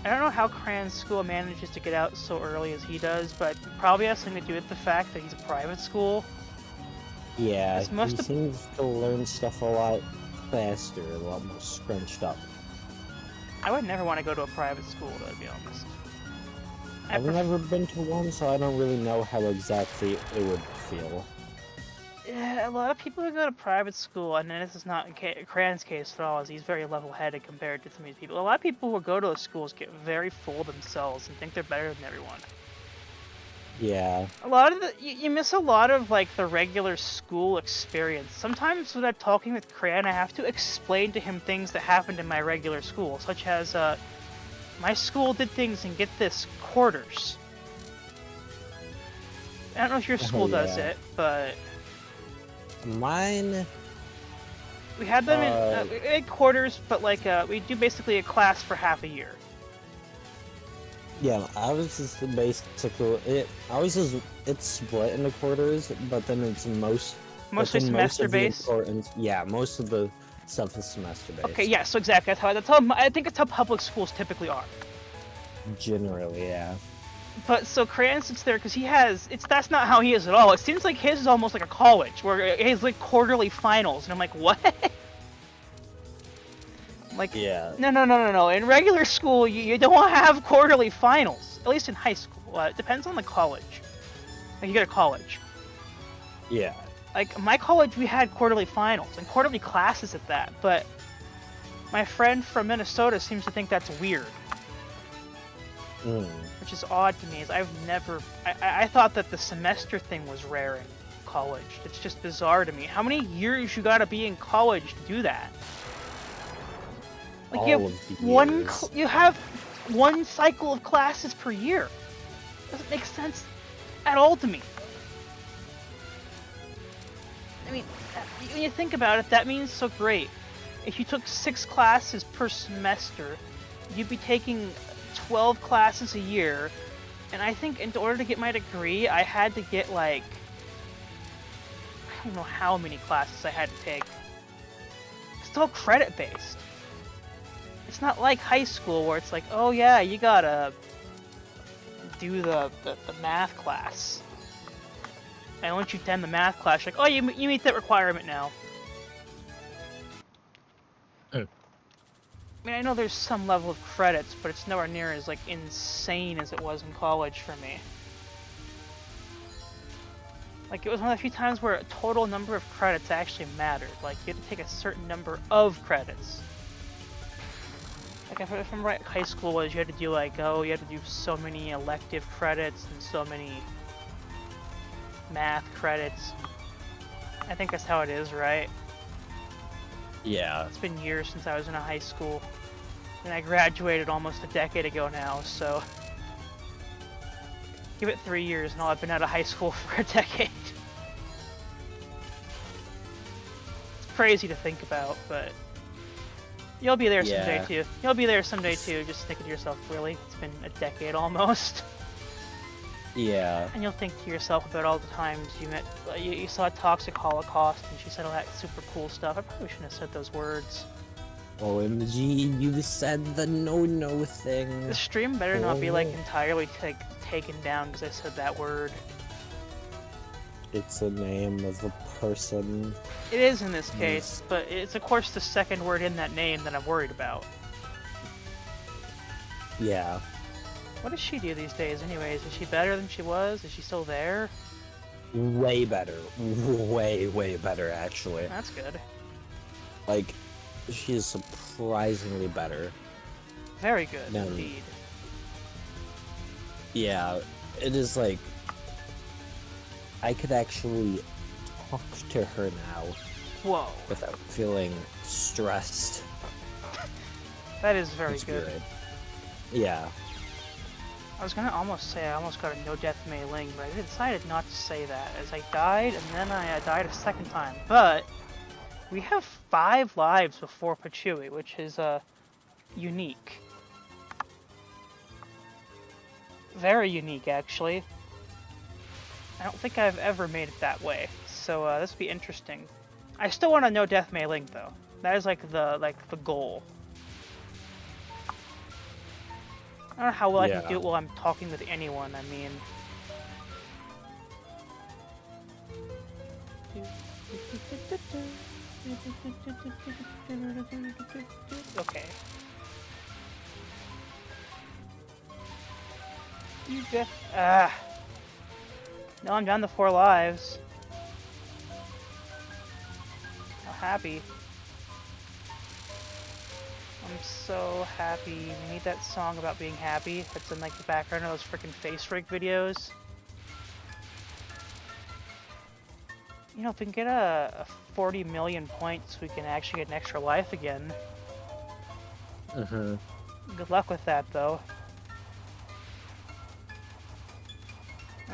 I don't know how Cran's school manages to get out so early as he does, but probably has something to do with the fact that he's a private school. Yeah, It's most he of- seems to learn stuff a lot faster, a lot more scrunched up. I would never want to go to a private school, to be honest. I've never been to one, so I don't really know how exactly it would feel. Yeah, a lot of people who go to private school, and this is not Cran's case at all, as he's very level-headed compared to some of these people. A lot of people who go to those schools get very full of themselves and think they're better than everyone. Yeah. A lot of you miss a lot of like the regular school experience. Sometimes when I'm talking with Cran, I have to explain to him things that happened in my regular school, such as my school did things and get this quarters. I don't know if your school does yeah. it, but Mine, we had them in we had quarters, but like we do basically a class for half a year. yeah, ours is basically it's split into quarters, but then it's Mostly but then semester most of the based. yeah, most of the stuff is semester based. Okay, yeah, so exactly. That's how I think it's how public schools typically are. Generally, yeah. But so Cran sits there because that's not how he is at all. It seems like his is almost like a college where he has like quarterly finals, and I'm like, what? Like, Yeah. no. In regular school, you don't have quarterly finals. At least in high school. It depends on the college. Like, you go to college. Yeah. Like, my college, we had quarterly finals and quarterly classes at that. But my friend from Minnesota seems to think that's weird. Which is odd to me, is I thought that the semester thing was rare in college. It's just bizarre to me. How many years you gotta be in college to do that? Like you have one cycle of classes per year. Doesn't make sense at all to me. I mean, when you think about it, that means so great. If you took 6 classes per semester, you'd be taking 12 classes a year, and I think in order to get my degree, I had to get like, I don't know how many classes I had to take. It's all credit based. It's not like high school where it's like, oh yeah, you gotta do the math class. And once you attend the math class, you're like, oh, you meet that requirement now. I mean, I know there's some level of credits, but it's nowhere near as, like, insane as it was in college for me. Like, it was one of the few times where a total number of credits actually mattered. Like, you had to take a certain number of credits. Like, if I'm right, high school was, you had to do, like, you had to do so many elective credits and so many math credits. I think that's how it is, right? Yeah. It's been years since I was in a high school, and I graduated almost a decade ago now, so give it 3 years and I've been out of high school for a decade. It's crazy to think about, but you'll be there someday too. You'll be there someday too, just thinking to yourself, really? It's been a decade almost. Yeah. And you'll think to yourself about all the times you met, you saw Toxic Holocaust, and she said all that super cool stuff. I probably shouldn't have said those words. OMG, you said the no thing. The stream better not be like entirely taken down because I said that word. It's the name of a person. It is in this case, but it's of course the second word in that name that I'm worried about. Yeah. What does she do these days anyways? Is she better than she was? Is she still there? Way better. Way better, actually. That's good. Like, she is surprisingly better. Very good, indeed. Yeah, it is like, I could actually talk to her now. Whoa. Without feeling stressed. That is very It's good. Yeah. I was gonna almost say I almost got a no death Mei Ling, but I decided not to say that as I died and then I died a second time. But we have 5 lives before Pachui, which is unique. Very unique, actually. I don't think I've ever made it that way, so this will be interesting. I still want to know Death Mei Ling though. That is like the goal. don't know how well I can Yeah. do it while I'm talking with anyone. I mean. Okay. You bet. No, I'm down to 4 lives. I'm happy. I'm so happy. We need that song about being happy that's in like the background of those freaking face rig videos. You know, if we can get a 40 million points, we can actually get an extra life again. Good luck with that, though.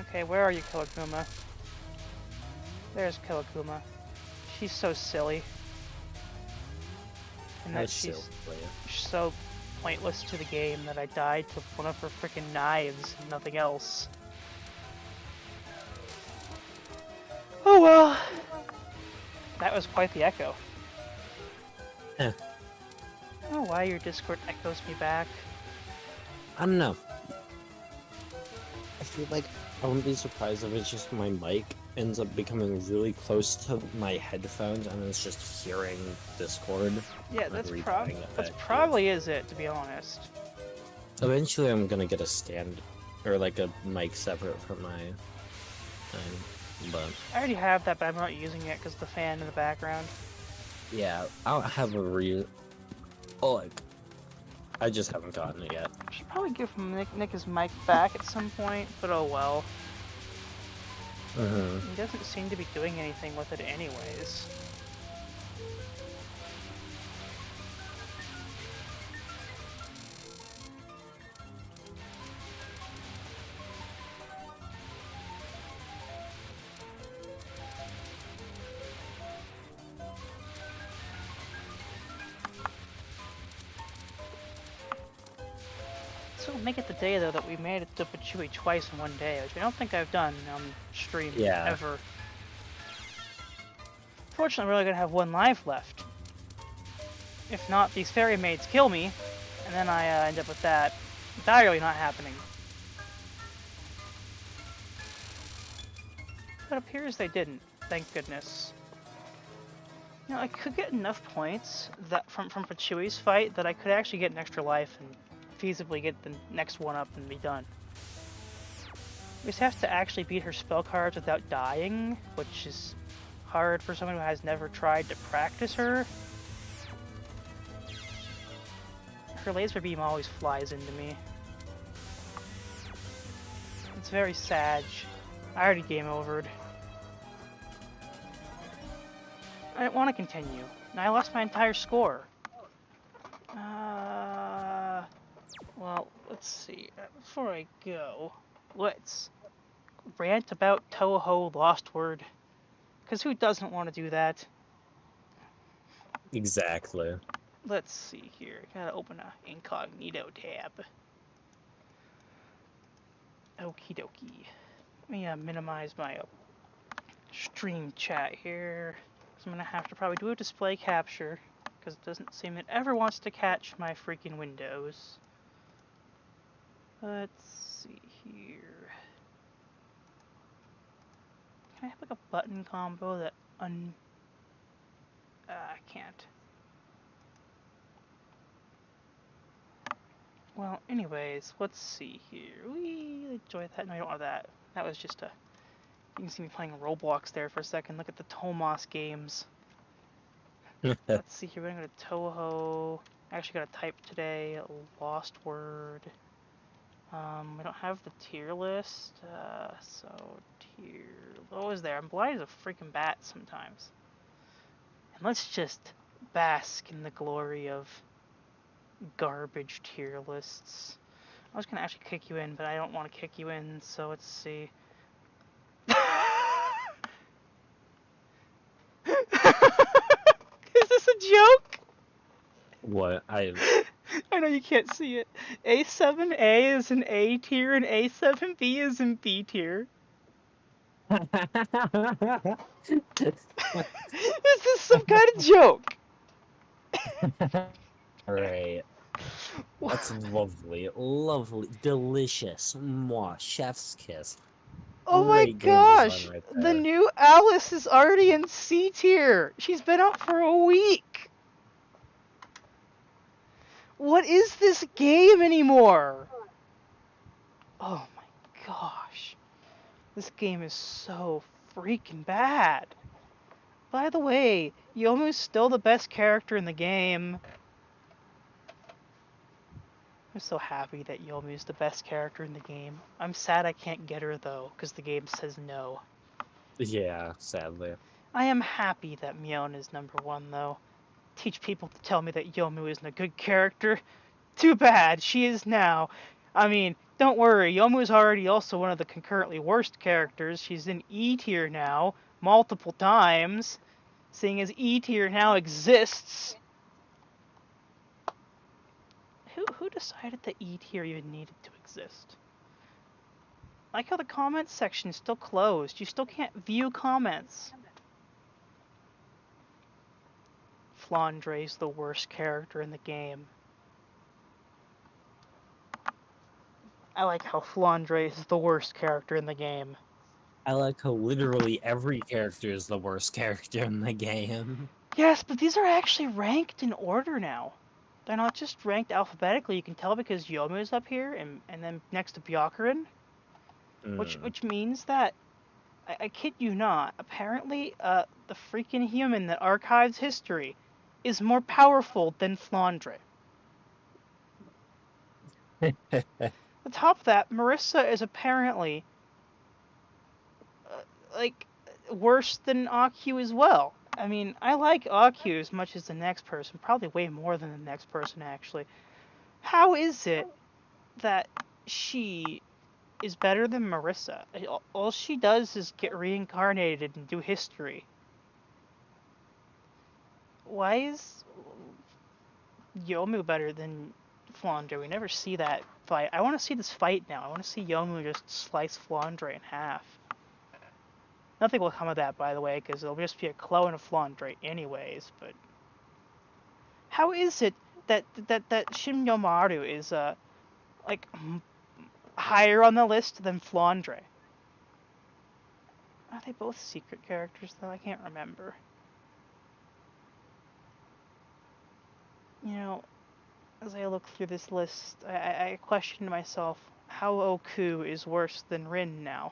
Okay, where are you, Kilokuma? There's Kilokuma. She's so silly. And that she's so pointless to the game that I died to one of her freaking knives and nothing else. Oh well. That was quite the echo. Eh. I don't know why your Discord echoes me back. I don't know. I feel like I wouldn't be surprised if it's just my mic ends up becoming really close to my headphones and it's just hearing Discord. Yeah, that's probably is it, to be honest. Eventually I'm gonna get a stand, or like a mic separate from my thing, but... I already have that, but I'm not using it because of the fan in the background. Yeah, I don't have a real... Oh, like... I just haven't gotten it yet. I should probably give Nick his mic back at some point, but oh well. He doesn't seem to be doing anything with it anyways. So make it the day though that we made it to Pachui twice in one day, which I don't think I've done on stream ever. Fortunately, we're only gonna have 1 life left. If not, these fairy maids kill me, and then I end up with that. Entirely not happening. But it appears they didn't. Thank goodness. You know, I could get enough points that from Pachui's fight that I could actually get an extra life and feasibly get the next one up and be done. We just have to actually beat her spell cards without dying, which is hard for someone who has never tried to practice her. Her laser beam always flies into me. It's very sad. I already game overed. I didn't want to continue, and I lost my entire score. Well, let's see. Before I go, let's rant about Toho Lost Word. Because who doesn't want to do that? Exactly. Let's see here. Gotta open a incognito tab. Okie dokie. Let me minimize my stream chat here. So I'm gonna have to probably do a display capture. Because it doesn't seem it ever wants to catch my freaking windows. Let's see here. Can I have like a button combo that I can't. Well, anyways, let's see here. We enjoy that. No, I don't want that. That was just a... You can see me playing Roblox there for a second. Look at the Tomos games. Let's see here. We're gonna go to Toho. I actually got to type today. Lost Word. We don't have the tier list. So tier. What was there? I'm blind as a freaking bat sometimes. And let's just bask in the glory of garbage tier lists. I was gonna actually kick you in, but I don't want to kick you in, so let's see. Is this a joke? What? I know you can't see it. A7A is in A tier and A7B is in B tier. Is this some kind of joke? Alright. That's lovely, lovely, delicious. Mwah, chef's kiss. Oh my Great game design gosh! right The there. new Alice is already in C tier! She's been out for a week! What is this game anymore? Oh my gosh. This game is so freaking bad. By the way, Yomu's still the best character in the game. I'm so happy that Yomu's the best character in the game. I'm sad I can't get her though, because the game says no. Yeah, sadly. I am happy that Mion is number one though. Teach people to tell me that Yomu isn't a good character. Too bad, she is now. I mean, don't worry, Yomu is already also one of the concurrently worst characters. She's in E tier now, multiple times, seeing as E tier now exists. Who decided that E tier even needed to exist? I like how the comments section is still closed. You still can't view comments. Flandre's the worst character in the game. I like how Flandre is the worst character in the game. I like how literally every character is the worst character in the game. Yes, but these are actually ranked in order now. They're not just ranked alphabetically. You can tell because Yomu is up here and then next to Byakuren, which means that I kid you not. Apparently, the freaking human that archives history is more powerful than Flandre. On top of that, Marissa is apparently like worse than Aku as well. I mean, I like Aku as much as the next person, probably way more than the next person actually. How is it that she is better than Marissa? All she does is get reincarnated and do history. Why is Yomu better than Flandre? We never see that fight. I want to see this fight now. I want to see Yomu just slice Flandre in half. Nothing will come of that, by the way, because it'll just be a clone of Flandre anyways, but... How is it that Shin Yomaru is, like, higher on the list than Flandre? Are they both secret characters, though? I can't remember. You know, as I look through this list, I question myself, how Oku is worse than Rin now?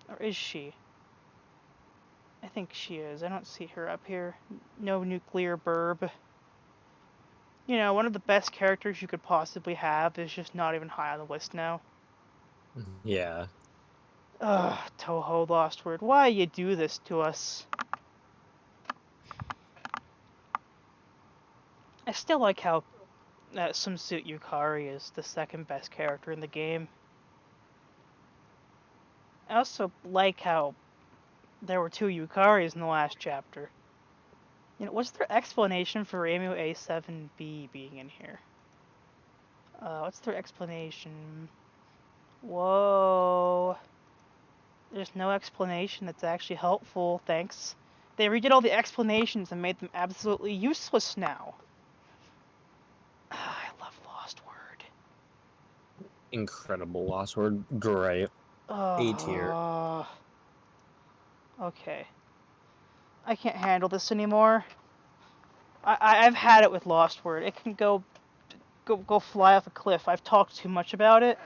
Or is she? I think she is. I don't see her up here. No nuclear burb. You know, one of the best characters you could possibly have is just not even high on the list now. Yeah. Ugh, Toho Lost Word. Why you do this to us? I still like how Swimsuit Yukari is the second best character in the game. I also like how there were two Yukaris in the last chapter. You know, what's their explanation for Reimu A7B being in here? What's their explanation? Whoa. There's no explanation that's actually helpful, thanks. They redid all the explanations and made them absolutely useless now. I love Lost Word. Incredible Lost Word. Great. A tier. Okay. I can't handle this anymore. I've had it with Lost Word. It can go fly off a cliff. I've talked too much about it.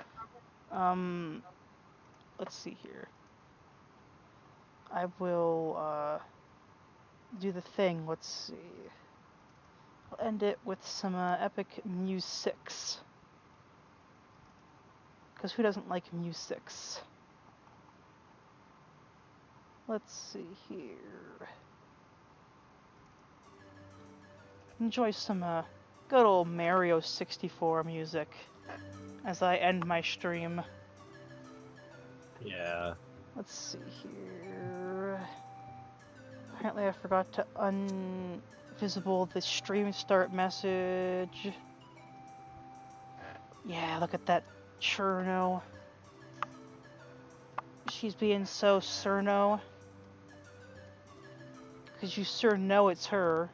Let's see here. I will do the thing. Let's see. I'll end it with some epic music. Because who doesn't like music? Let's see here. Enjoy some good old Mario 64 music as I end my stream. Yeah. Let's see here. Apparently I forgot to unvisible the stream start message. Yeah, look at that Cherno. She's being so Cerno. Because you sure know it's her.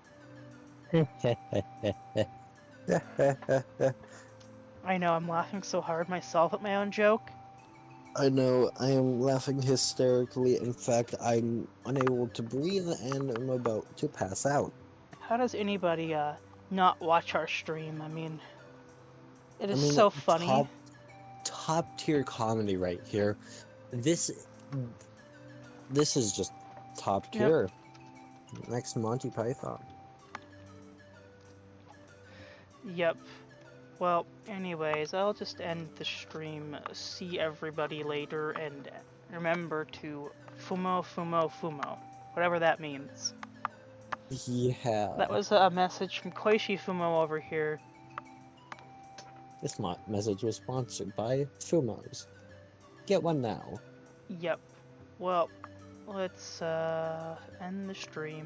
I know, I'm laughing so hard myself at my own joke. I know, I am laughing hysterically. In fact, I'm unable to breathe and I'm about to pass out. How does anybody not watch our stream? I mean, it I is mean, so funny. top tier comedy right here. This this is just top Yep. tier. Next Monty Python. Yep. Well, anyways, I'll just end the stream. See everybody later, and remember to fumo, fumo, fumo. Whatever that means. Yeah. That was a message from Koishi Fumo over here. This message was sponsored by Fumos. Get one now. Yep. Well, let's end the stream.